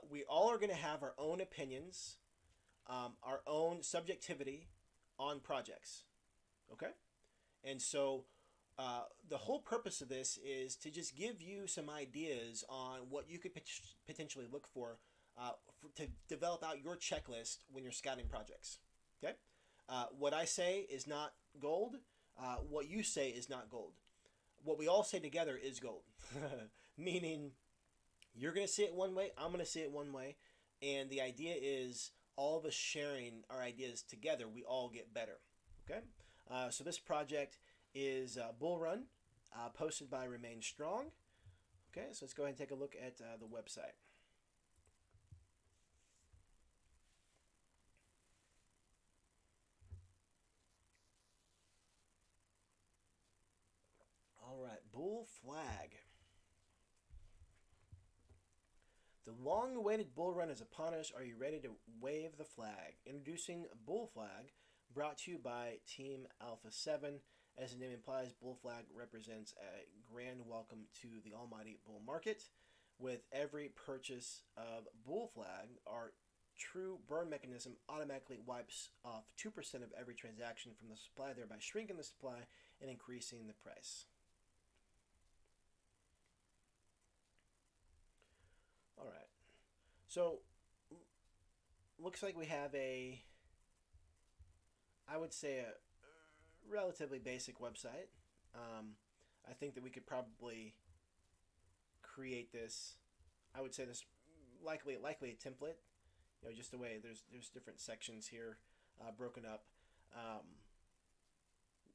we all are going to have our own opinions, our own subjectivity on projects, okay? And so the whole purpose of this is to just give you some ideas on what you could potentially look for to develop out your checklist when you're scouting projects, okay? What I say is not gold. What you say is not gold. What we all say together is gold, meaning you're going to see it one way, I'm going to see it one way, and the idea is all of us sharing our ideas together, we all get better, okay? So this project is Bull Run, posted by Remain Strong. Okay, so let's go ahead and take a look at the website. All right, Bull Flag. The long-awaited Bull Run is upon us. Are you ready to wave the flag? Introducing Bull Flag, brought to you by Team Alpha 7. As the name implies, Bull Flag represents a grand welcome to the almighty bull market. With every purchase of Bull Flag, our true burn mechanism automatically wipes off 2% of every transaction from the supply, thereby shrinking the supply and increasing the price. All right. So, looks like we have I would say a relatively basic website. I think that we could probably create this. I would say this likely a template. Just the way there's different sections here broken up.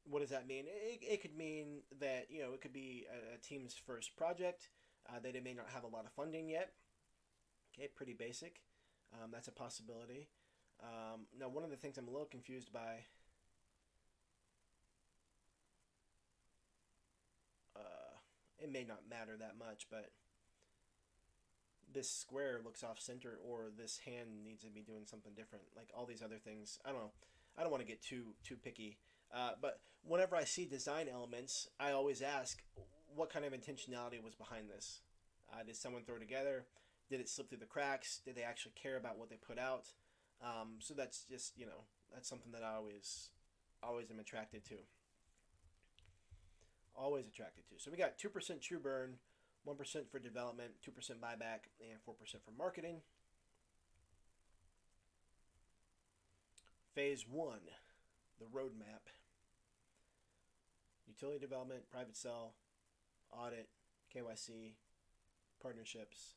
What does that mean? It could mean that it could be a team's first project. That it may not have a lot of funding yet. Okay, pretty basic. That's a possibility. Now, one of the things I'm a little confused by. It may not matter that much, but this square looks off center, or this hand needs to be doing something different. Like all these other things, I don't know. I don't want to get too picky, but whenever I see design elements, I always ask, what kind of intentionality was behind this? Did someone throw it together? Did it slip through the cracks? Did they actually care about what they put out? So that's just that's something that I always am attracted to. Always attracted to. So we got 2% true burn, 1% for development, 2% buyback, and 4% for marketing. Phase 1, the roadmap. Utility development, private sell, audit, KYC, partnerships.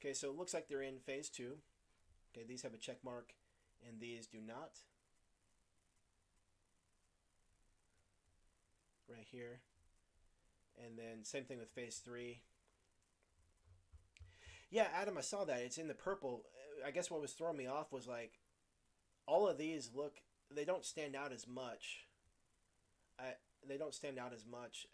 Okay, so it looks like they're in phase 2. Okay, these have a check mark, and these do not. Right here. And then same thing with phase 3. Yeah, Adam, I saw that. It's in the purple. I guess what was throwing me off was like all of these they don't stand out as much. They don't stand out as much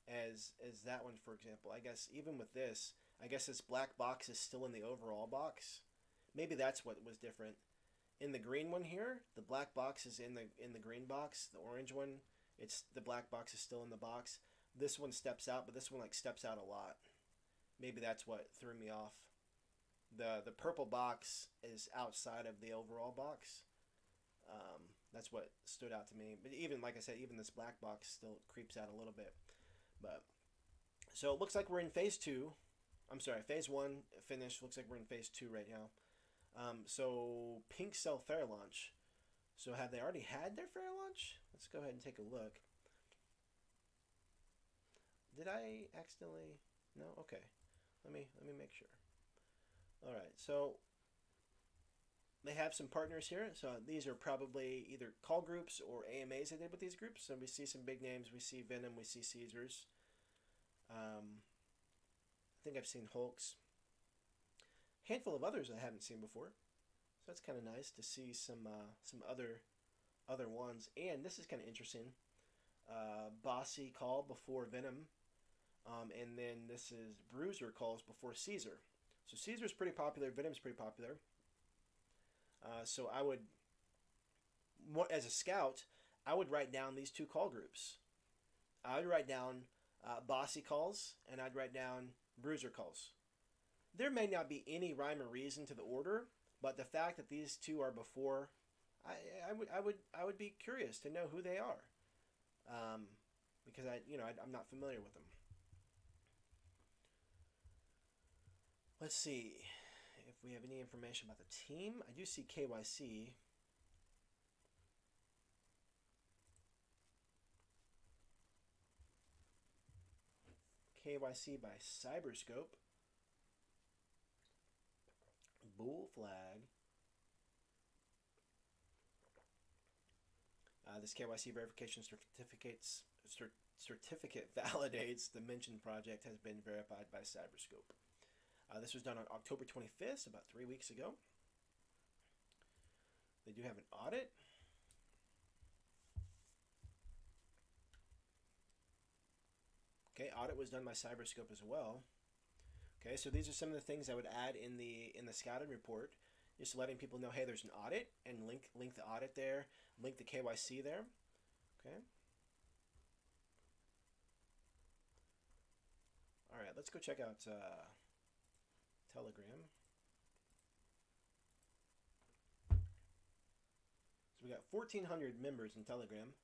as that one, for example. I guess even with this, I guess this black box is still in the overall box. Maybe that's what was different. In the green one here, the black box is in the green box. The orange one, the black box is still in the box. This one steps out, but this one steps out a lot. Maybe that's what threw me off. The purple box is outside of the overall box. That's what stood out to me. But even like I said, even this black box still creeps out a little bit. But so it looks like we're in phase two. I'm sorry, phase one finished. Looks like we're in phase two right now. So Pink Cell Fair launch. So have they already had their fair launch? Let's go ahead and take a look. Did I accidentally? No. Okay. Let me make sure. All right. So they have some partners here. So these are probably either call groups or AMAs they did with these groups. So we see some big names. We see Venom. We see Caesars. I think I've seen Hulks. Handful of others I haven't seen before. So that's kind of nice to see some other ones. And this is kind of interesting. Bossy call before Venom. And then this is Bruiser calls before Caesar. So Caesar's pretty popular. Venom's pretty popular. So I would, as a scout, I would write down these two call groups. I would write down Bossy calls, and I'd write down Bruiser calls. There may not be any rhyme or reason to the order, but the fact that these two are before, I would be curious to know who they are, because I'm not familiar with them. Let's see if we have any information about the team. I do see KYC. KYC by Cyberscope. Bull flag. This KYC verification certificate validates the mentioned project has been verified by Cyberscope. This was done on October 25th, about 3 weeks ago. They do have an audit. Okay, audit was done by Cyberscope as well. Okay, so these are some of the things I would add in the scouting report, just letting people know, hey, there's an audit, and link the audit there, link the KYC there. Okay. All right, let's go check out Telegram. So we got 1,400 members in Telegram.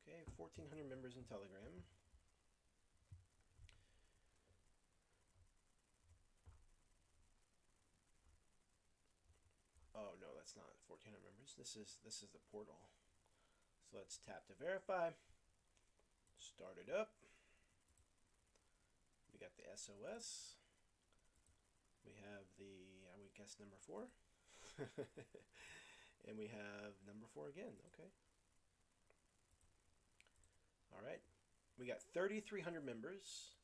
Okay, 1,400 members in Telegram. Oh no, that's not 1,400 members. This is the portal. So let's tap to verify. Start it up. We got the SOS. We have the, I would guess, number 4. And we have number 4 again. Okay. All right. We got 3,300 members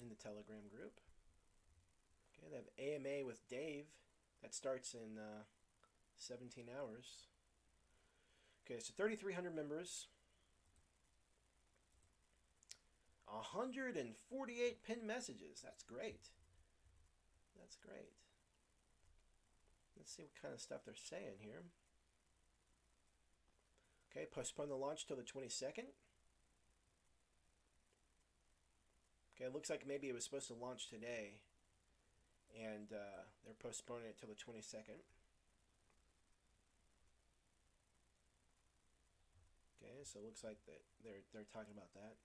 in the Telegram group. Okay, they have AMA with Dave. That starts in 17 hours. Okay, so 3,300 members. 148 pinned messages. That's great. That's great. Let's see what kind of stuff they're saying here. Okay, postpone the launch till the 22nd. Okay, it looks like maybe it was supposed to launch today, and they're postponing it till the 22nd. Okay, so it looks like that they're talking about that.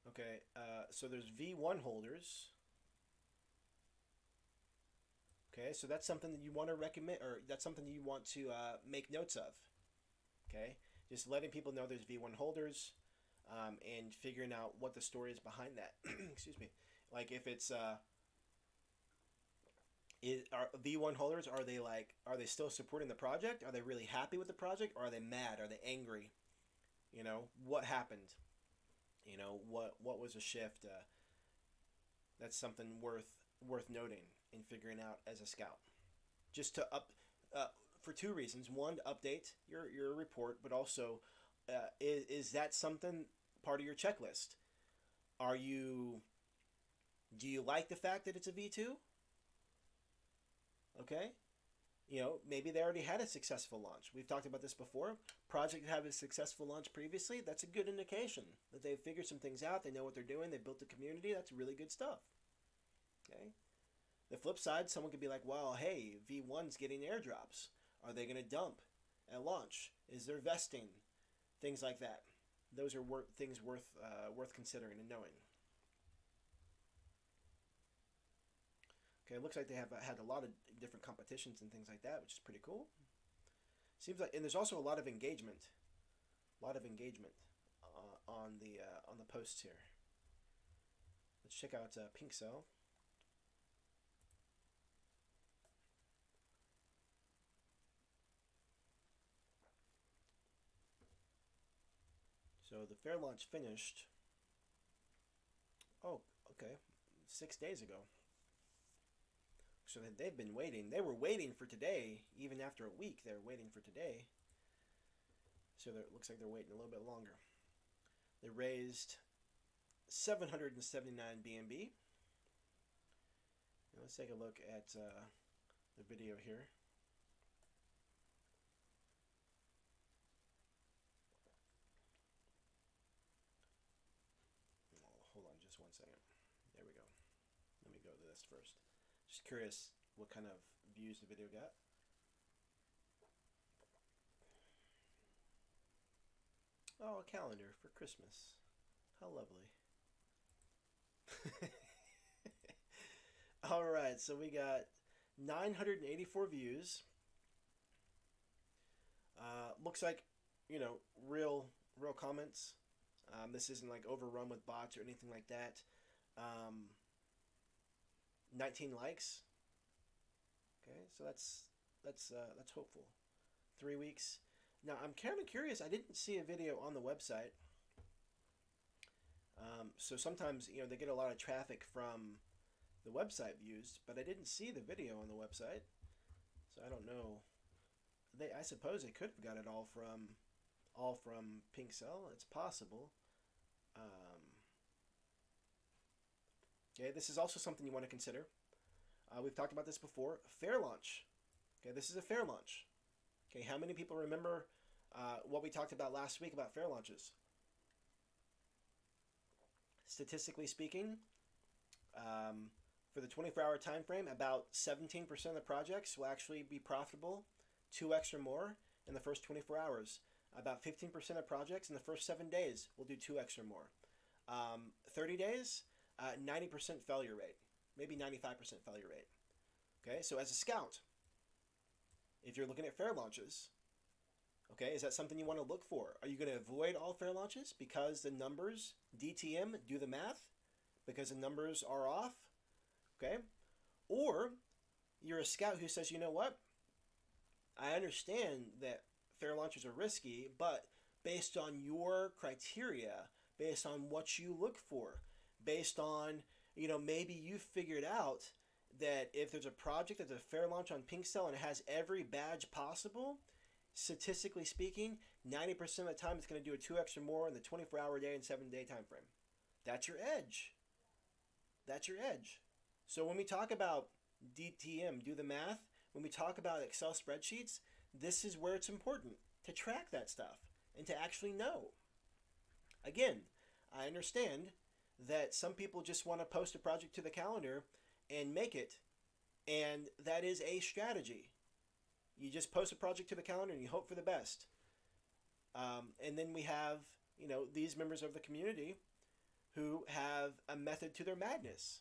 Okay, so there's V1 holders. Okay, so that's something that you want to recommend, or that's something you want to make notes of. Okay, just letting people know there's V1 holders, and figuring out what the story is behind that. Excuse me. Like if it's are V1 holders, are they still supporting the project? Are they really happy with the project, or are they mad? Are they angry? You know, what happened? You know, what was a shift? That's something worth noting and figuring out as a scout. Just to for two reasons. One, to update your report, but also is that something part of your checklist? Are you Do you like the fact that it's a V2? Okay. Maybe they already had a successful launch. We've talked about this before. Project that had a successful launch previously, that's a good indication that they've figured some things out. They know what they're doing. They built a community. That's really good stuff. Okay. The flip side, someone could be like, well, hey, V1's getting airdrops. Are they going to dump at launch? Is there vesting? Things like that. Those are things worth considering and knowing. Okay, it looks like they have had a lot of different competitions and things like that, which is pretty cool. Seems like, and there's also a lot of engagement, on the posts here. Let's check out Pink Cell. So the fair launch finished. Oh, okay, 6 days ago. So they've been waiting. They were waiting for today, even after a week. They were waiting for today. So it looks like they're waiting a little bit longer. They raised 779 BNB. Now let's take a look at the video here. Hold on just 1 second. There we go. Let me go to this first. Just curious what kind of views the video got. Oh, a calendar for Christmas. How lovely. All right, so we got 984 views. Looks like, real comments. This isn't like overrun with bots or anything like that. 19 likes. Okay, so that's hopeful. 3 weeks. Now I'm kind of curious. I didn't see a video on the website. So sometimes they get a lot of traffic from the website views, but I didn't see the video on the website, so I don't know. I suppose they could have got it all from Pink Cell. It's possible. Okay, this is also something you want to consider. We've talked about this before. Fair launch. Okay, this is a fair launch. Okay, how many people remember what we talked about last week about fair launches? Statistically speaking, for the 24-hour time frame, about 17% of the projects will actually be profitable 2x or more in the first 24 hours. About 15% of projects in the first 7 days will do 2x or more. 30 days, 90% failure rate, maybe 95% failure rate. Okay, so as a scout, if you're looking at fair launches, okay, is that something you want to look for? Are you going to avoid all fair launches because the numbers, DTM, do the math? Because the numbers are off? Okay? Or you're a scout who says, you know what? I understand that fair launches are risky, but based on your criteria, based on what you look for, based on, maybe you figured out that if there's a project that's a fair launch on Pink Cell and it has every badge possible, statistically speaking, 90% of the time it's going to do a 2x or more in the 24-hour day and 7-day time frame. That's your edge. That's your edge. So when we talk about DTM, do the math, when we talk about Excel spreadsheets, this is where it's important to track that stuff and to actually know. Again, I understand that some people just want to post a project to the calendar and make it, and that is a strategy. You just post a project to the calendar and you hope for the best. And then we have, these members of the community who have a method to their madness.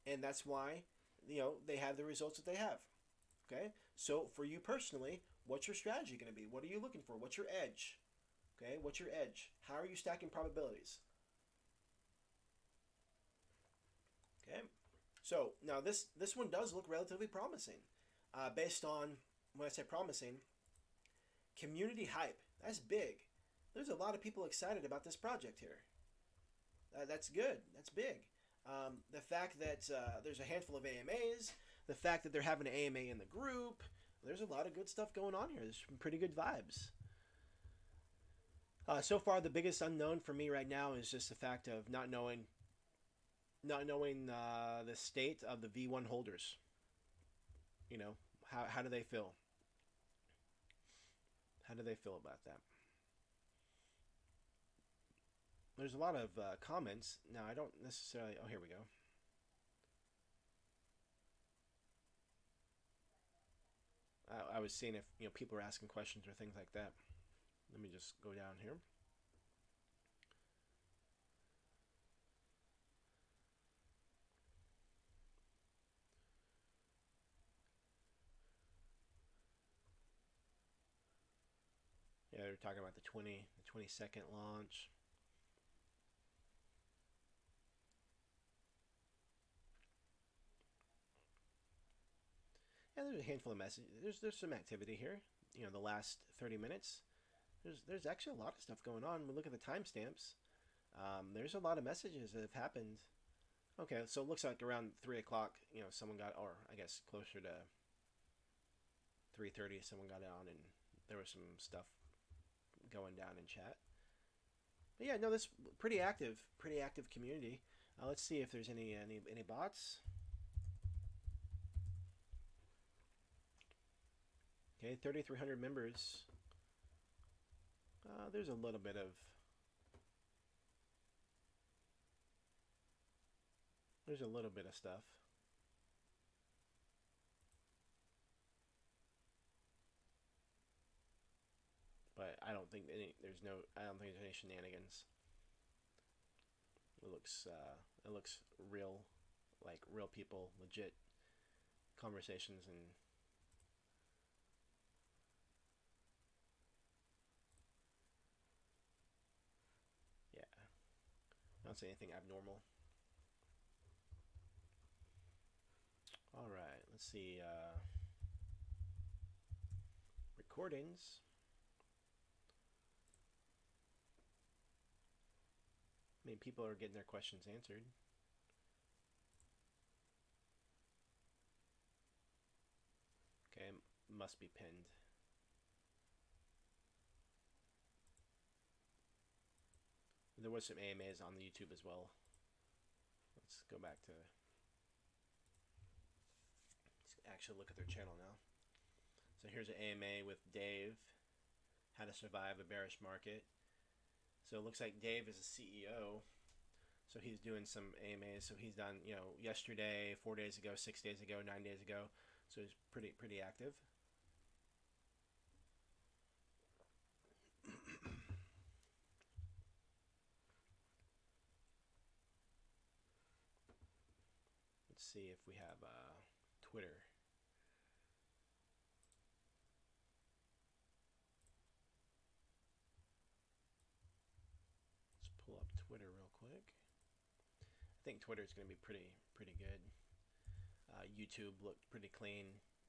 And that's why, they have the results that they have. Okay? So for you personally, what's your strategy going to be? What are you looking for? What's your edge? Okay? What's your edge? How are you stacking probabilities? Okay? So now this one does look relatively promising. Based on, when I say promising, community hype. That's big. There's a lot of people excited about this project here. That's good. That's big. The fact that there's a handful of AMAs, the fact that they're having an AMA in the group, there's a lot of good stuff going on here. There's some pretty good vibes. So far, the biggest unknown for me right now is just the fact of not knowing not knowing the state of the V1 holders. You know, how do they feel? How do they feel about that? There's a lot of comments. Now, I don't necessarily. Oh, here we go. I was seeing if people are asking questions or things like that. Let me just go down here. Yeah, they're talking about the 22nd launch. Yeah, there's a handful of messages. There's some activity here. The last 30 minutes. There's actually a lot of stuff going on. We look at the timestamps. There's a lot of messages that have happened. Okay, so it looks like around 3 o'clock, someone got, or I guess closer to 3:30, someone got on, and there was some stuff going down in chat. But yeah, no, this pretty active community. Let's see if there's any bots. Okay, 3,300 members. There's a little bit of stuff. But I don't think I don't think there's any shenanigans. It looks real, like real people, legit conversations, and yeah, I don't see anything abnormal. All right, let's see. Recordings. I mean, people are getting their questions answered. Okay, must be pinned. There was some AMAs on the YouTube as well. Let's go back to. Let's actually look at their channel now. So here's an AMA with Dave. How to survive a bearish market. So it looks like Dave is a CEO. So he's doing some AMAs. So he's done, yesterday, 4 days ago, 6 days ago, 9 days ago. So he's pretty active. Let's see if we have Twitter. Let's pull up Twitter real quick. I think Twitter is going to be pretty good. YouTube looked pretty clean.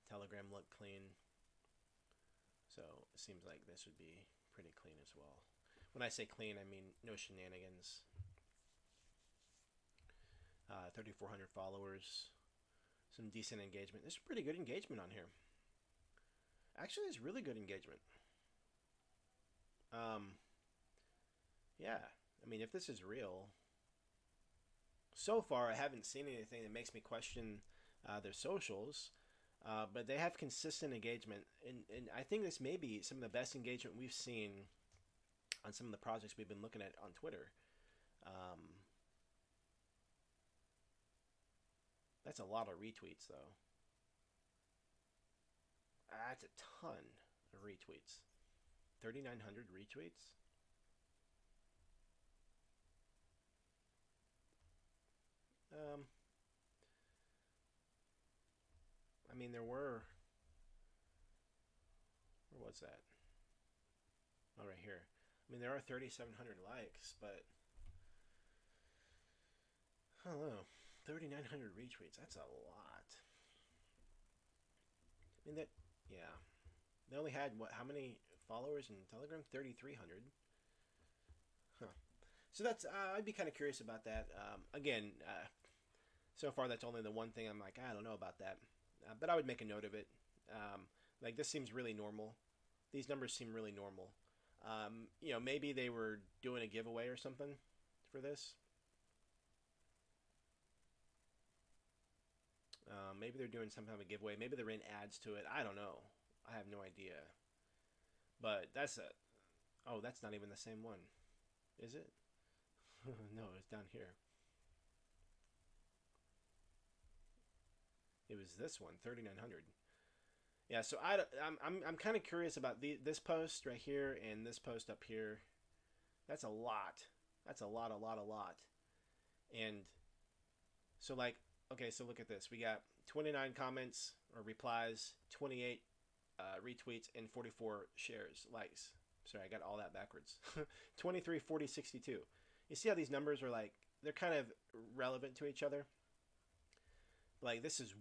Telegram looked clean. So it seems like this would be pretty clean as well. When I say clean, I mean no shenanigans. 3,400 followers. Some decent engagement. There's pretty good engagement on here. Actually, there's really good engagement. Yeah. I mean, if this is real, so far I haven't seen anything that makes me question their socials. But they have consistent engagement, and I think this may be some of the best engagement we've seen on some of the projects we've been looking at on Twitter. That's a lot of retweets, though. That's a ton of retweets. 3,900 retweets. I mean, there were. Where was that? Oh, right here. I mean, there are 3,700 likes, but I don't know. 3,900 retweets. That's a lot. I mean, yeah. They only had how many followers in Telegram? 3,300. Huh. So that's. I'd be kind of curious about that. Again, so far that's only the one thing I'm like, I don't know about that. But I would make a note of it. Like, this seems really normal. These numbers seem really normal. Maybe they were doing a giveaway or something for this. Maybe they're doing some kind of a giveaway. Maybe they're in ads to it. I don't know. I have no idea. But that's a. Oh, that's not even the same one, is it? No, it's down here. It was this one, 3,900. Yeah, so I'm kind of curious about this post right here and this post up here. That's a lot. That's a lot, a lot, a lot. And so like, okay, so look at this. We got 29 comments or replies, 28 retweets, and 44 shares, likes. Sorry, I got all that backwards. 23, 40, 62. You see how these numbers are like, they're kind of relevant to each other? Like, this is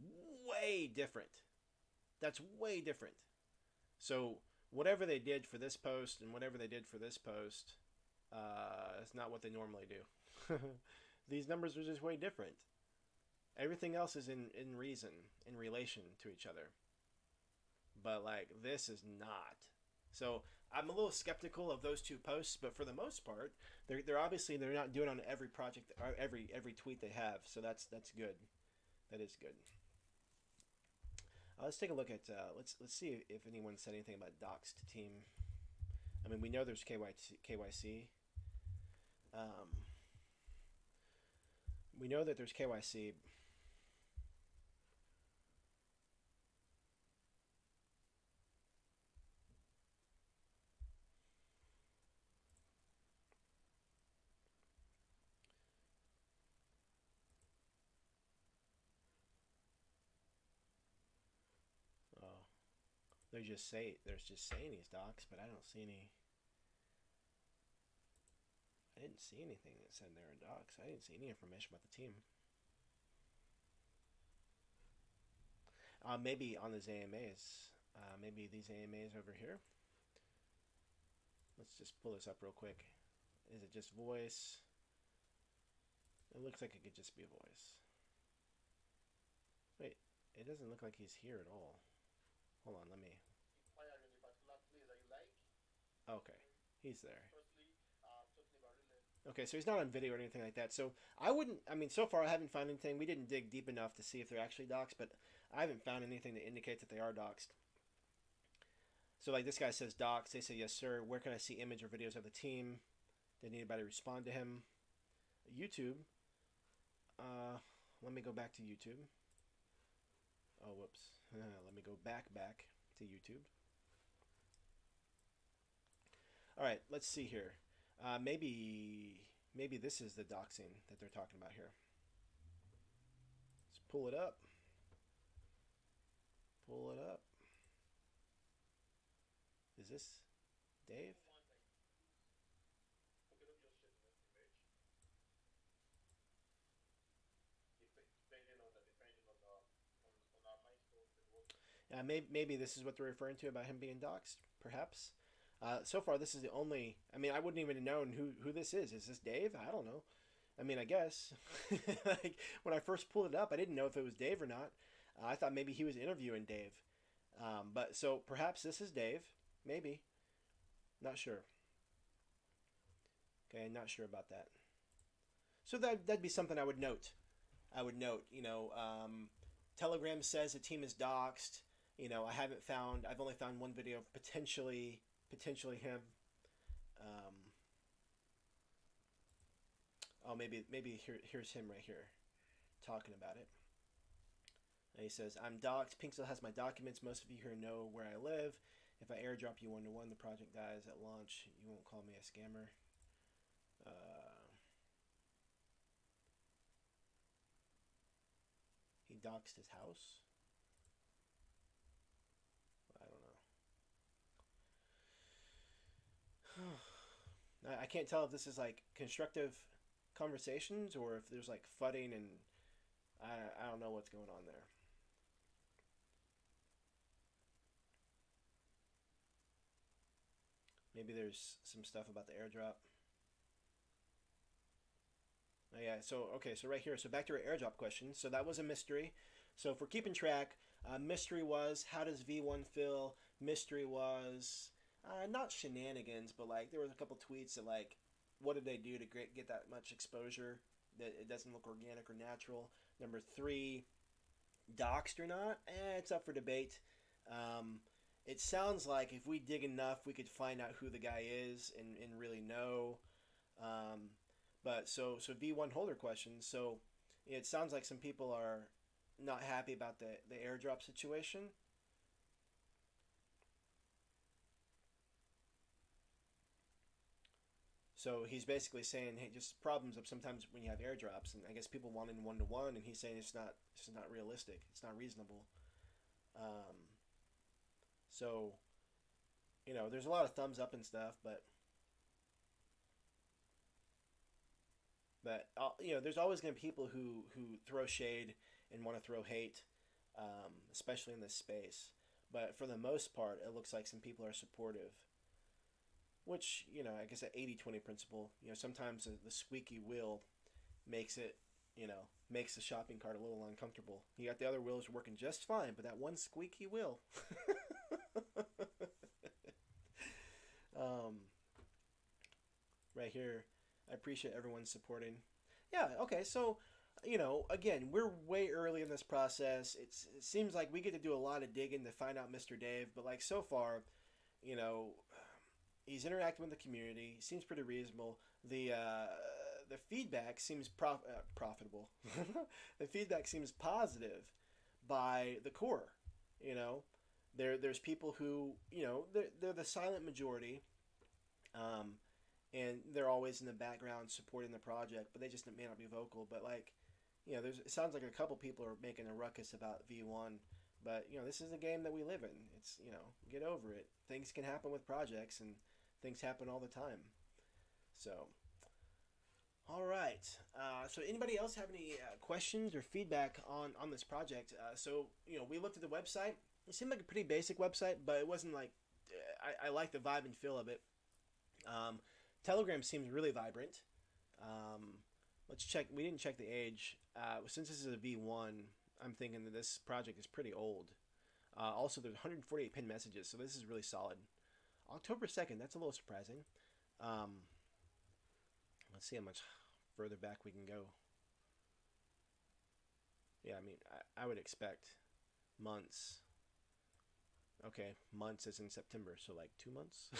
way different. That's way different. So, whatever they did for this post and whatever they did for this post, it's not what they normally do. These numbers are just way different. Everything else is in reason, in relation to each other. But, like, this is not. So, I'm a little skeptical of those two posts, but for the most part, they're obviously they're not doing it on every project or every tweet they have. So that's good. That is good. Let's take a look at let's see if anyone said anything about doxed team. I mean, we know there's KYC. We know that there's KYC. Oh, there's just saying he's doxed, but I don't see any. I didn't see anything that said they were doxed. I didn't see any information about the team. Maybe on these AMAs. Maybe these AMAs over here. Let's just pull this up real quick. Is it just voice? It looks like it could just be voice. Wait, it doesn't look like he's here at all. Hold on, let me. Okay, he's there. Okay, so he's not on video or anything like that. So I wouldn't. I mean, so far I haven't found anything. We didn't dig deep enough to see if they're actually doxed, but I haven't found anything that indicates that they are doxed. So like this guy says doxed. They say yes, sir. Where can I see image or videos of the team? Did anybody respond to him? YouTube. Let me go back to YouTube. Oh, whoops. Let me go back to YouTube. All right, let's see here. Maybe this is the doxing that they're talking about here. Let's pull it up. Pull it up. Is this Dave? Maybe this is what they're referring to about him being doxed, perhaps. So far, this is the only. I mean, I wouldn't even have known who this is. Is this Dave? I don't know. I mean, I guess. Like when I first pulled it up, I didn't know if it was Dave or not. I thought maybe he was interviewing Dave. But so perhaps this is Dave. Maybe. Not sure. Okay, not sure about that. So that'd be something I would note. I would note. Telegram says the team is doxed. I've only found one video of potentially him. Maybe here's him right here talking about it. And he says, I'm doxed. Pinksel has my documents. Most of you here know where I live. If I airdrop you 1-to-1, the project dies at launch. You won't call me a scammer. He doxed his house. I don't know. I can't tell if this is like constructive conversations or if there's like fudding and I don't know what's going on there. Maybe there's some stuff about the airdrop. Oh yeah, so right here. So back to our airdrop question. So that was a mystery. So if we're keeping track, mystery was how does V1 feel? Mystery was not shenanigans, but like there was a couple tweets that like what did they do to get that much exposure that it doesn't look organic or natural. Number 3, Doxed or not, it's up for debate. Um, it sounds like if we dig enough, we could find out who the guy is and really know. Um, but so V1 holder questions. So it sounds like some people are not happy about the airdrop situation. So he's basically saying, hey, just problems of sometimes when you have airdrops, and I guess people want in 1-to-1, and he's saying it's not realistic, it's not reasonable. Um, so there's a lot of thumbs up and stuff, but there's always going to be people who throw shade and want to throw hate, especially in this space. But for the most part, it looks like some people are supportive. Which I guess that 80-20 principle. Sometimes the squeaky wheel makes it, makes the shopping cart a little uncomfortable. You got the other wheels working just fine, but that one squeaky wheel. um, right here, I appreciate everyone supporting. Yeah, okay, so again, we're way early in this process. It seems like we get to do a lot of digging to find out Mr. Dave, but like so far, you know, he's interacting with the community. He seems pretty reasonable. The feedback seems profitable. The feedback seems positive by the core. You know, there's people who they're the silent majority, um, and they're always in the background supporting the project, but they just may not be vocal. But like, it sounds like a couple people are making a ruckus about V1. But this is the game that we live in. It's get over it. Things can happen with projects, and things happen all the time. So, all right. So, anybody else have any questions or feedback on this project? We looked at the website. It seemed like a pretty basic website, but it wasn't like I like the vibe and feel of it. Telegram seems really vibrant. Let's check. We didn't check the age. Since this is a V1, I'm thinking that this project is pretty old. Also, there's 148 pinned messages, so this is really solid. October 2nd, that's a little surprising. Let's see how much further back we can go. Yeah, I mean, I would expect months. Okay, months is in September, so like 2 months.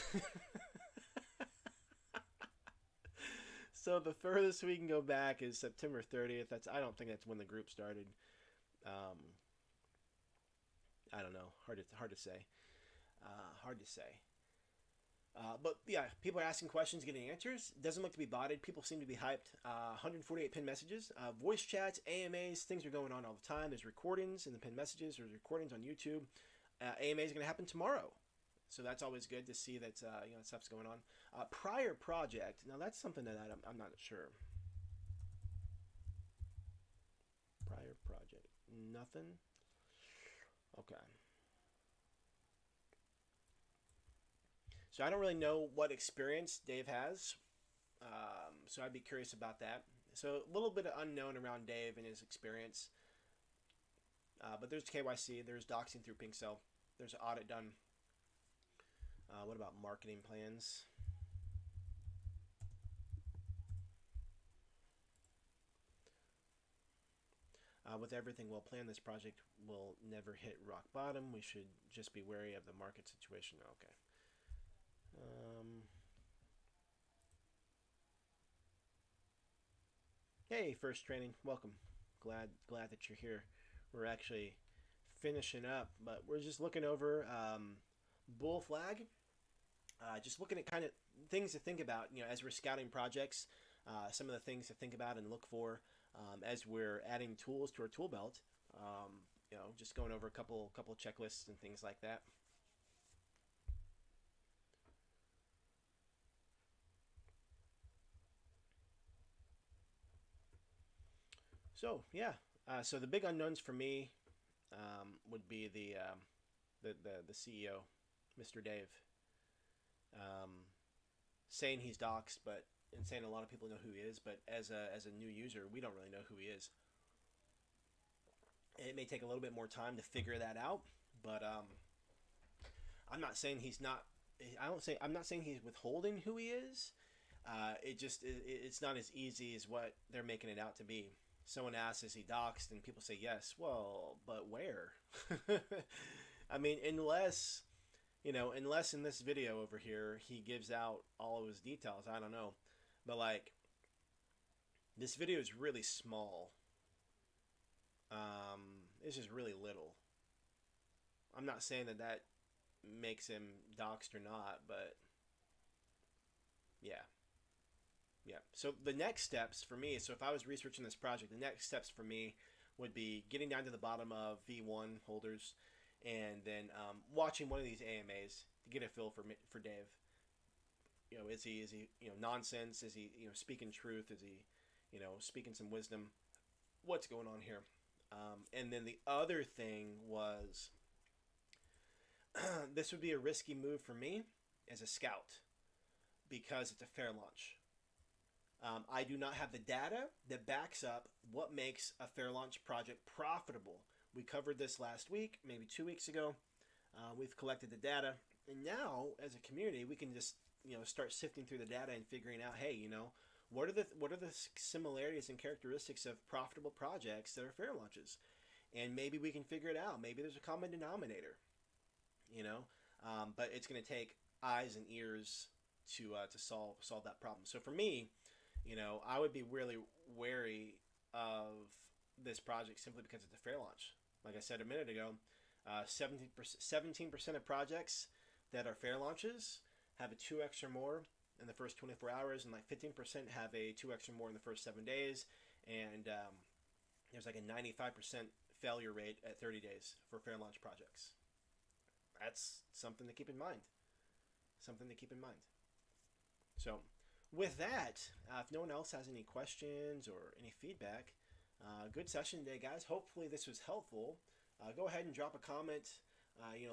So the furthest we can go back is September 30th. I don't think that's when the group started. Um, I don't know. Hard to say. Hard to say. But yeah, people are asking questions, getting answers. Doesn't look to be botted. People seem to be hyped. 148 pinned messages, voice chats, AMAs. Things are going on all the time. There's recordings in the pinned messages. There's recordings on YouTube. AMA is going to happen tomorrow, so that's always good to see that stuff's going on. Prior project. Now that's something that I'm not sure. Prior project. Nothing. Okay. So I don't really know what experience Dave has. So I'd be curious about that. So a little bit of unknown around Dave and his experience. But there's KYC. There's doxing through PinkCell. There's an audit done. What about marketing plans? With everything well planned, this project will never hit rock bottom. We should just be wary of the market situation. Okay. Hey, first training, welcome. Glad that you're here. We're actually finishing up, but we're just looking over bull flag. Just looking at kind of things to think about, as we're scouting projects. Some of the things to think about and look for as we're adding tools to our tool belt. Just going over a couple checklists and things like that. So yeah, so the big unknowns for me would be the CEO, Mr. Dave, um, saying he's doxxed, but and saying a lot of people know who he is, but as a new user, we don't really know who he is. It may take a little bit more time to figure that out, but I'm not saying he's not. I'm not saying he's withholding who he is. It's not as easy as what they're making it out to be. Someone asks, is he doxxed? And people say yes. Well, but where? I mean, unless in this video over here he gives out all of his details, I don't know. But like, this video is really small. It's just really little. I'm not saying that that makes him doxxed or not, but yeah. Yeah. So the next steps for me, so if I was researching this project, the next steps for me would be getting down to the bottom of V1 holders and then watching one of these AMAs to get a feel for Dave. Is he nonsense? Is he speaking truth? Is he speaking some wisdom? What's going on here? And then the other thing was this would be a risky move for me as a scout because it's a fair launch. I do not have the data that backs up what makes a fair launch project profitable. We covered this last week, maybe 2 weeks ago. We've collected the data, and now as a community, we can just start sifting through the data and figuring out, hey, what are the similarities and characteristics of profitable projects that are fair launches, and maybe we can figure it out. Maybe there's a common denominator, but it's going to take eyes and ears to solve that problem. So for me, I would be really wary of this project simply because it's a fair launch. Like I said a minute ago, 17% of projects that are fair launches have a 2x or more in the first 24 hours, and like 15% have a 2x or more in the first 7 days, and there's like a 95% failure rate at 30 days for fair launch projects. That's something to keep in mind. So with that, if no one else has any questions or any feedback, good session today, guys. Hopefully this was helpful. Go ahead and drop a comment,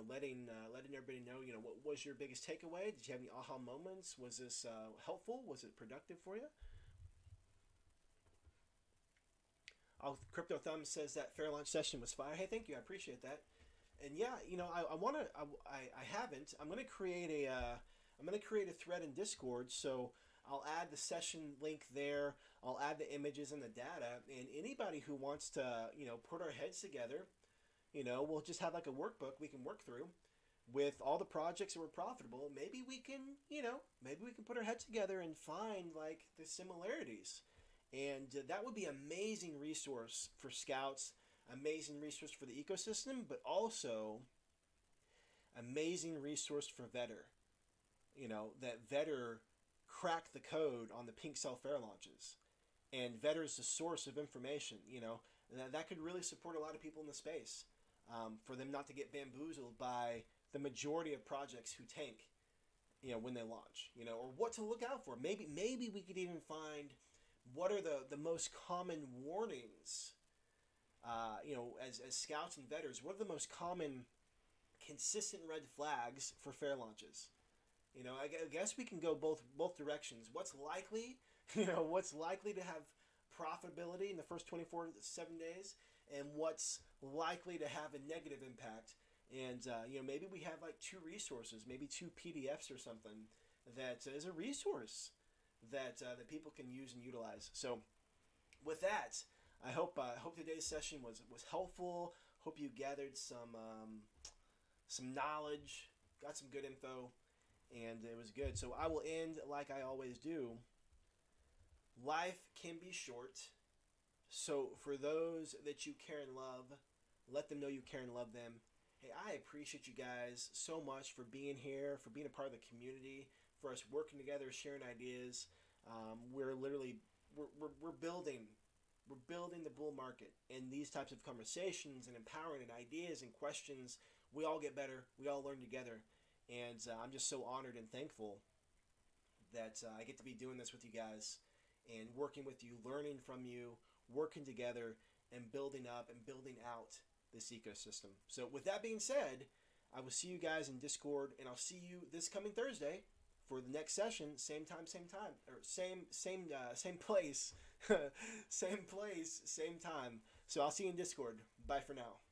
letting everybody know, what was your biggest takeaway? Did you have any aha moments? Was this helpful? Was it productive for you? Crypto Thumb says that fair launch session was fire. Hey, thank you. I appreciate that. And yeah, I haven't. I'm gonna create a thread in Discord. So I'll add the session link there. I'll add the images and the data. And anybody who wants to, put our heads together, we'll just have like a workbook we can work through with all the projects that were profitable. Maybe we can put our heads together and find like the similarities. And that would be an amazing resource for scouts, amazing resource for the ecosystem, but also amazing resource for Vetter. That Vetter cracked the code on the pink cell fair launches, and Vetter is the source of information. That could really support a lot of people in the space, for them not to get bamboozled by the majority of projects who tank, when they launch, or what to look out for. Maybe we could even find what are the most common warnings, as scouts and vetters. What are the most common consistent red flags for fair launches? I guess we can go both directions. What's likely, what's likely to have profitability in the first 24 to 7 days, and what's likely to have a negative impact. And maybe we have like 2 resources, maybe 2 PDFs or something that is a resource that people can use and utilize. So with that, I hope today's session was helpful. Hope you gathered some knowledge, got some good info, and it was good. So I will end like I always do. Life can be short, so for those that you care and love, let them know you care and love them. Hey, I appreciate you guys so much for being here, for being a part of the community, for us working together, sharing ideas. We're building the bull market, and these types of conversations and empowering and ideas and questions, we all get better, we all learn together. And I'm just so honored and thankful that I get to be doing this with you guys and working with you, learning from you, working together, and building up and building out this ecosystem. So with that being said, I will see you guys in Discord, and I'll see you this coming Thursday for the next session. Same time, or same place, same place, same time. So I'll see you in Discord. Bye for now.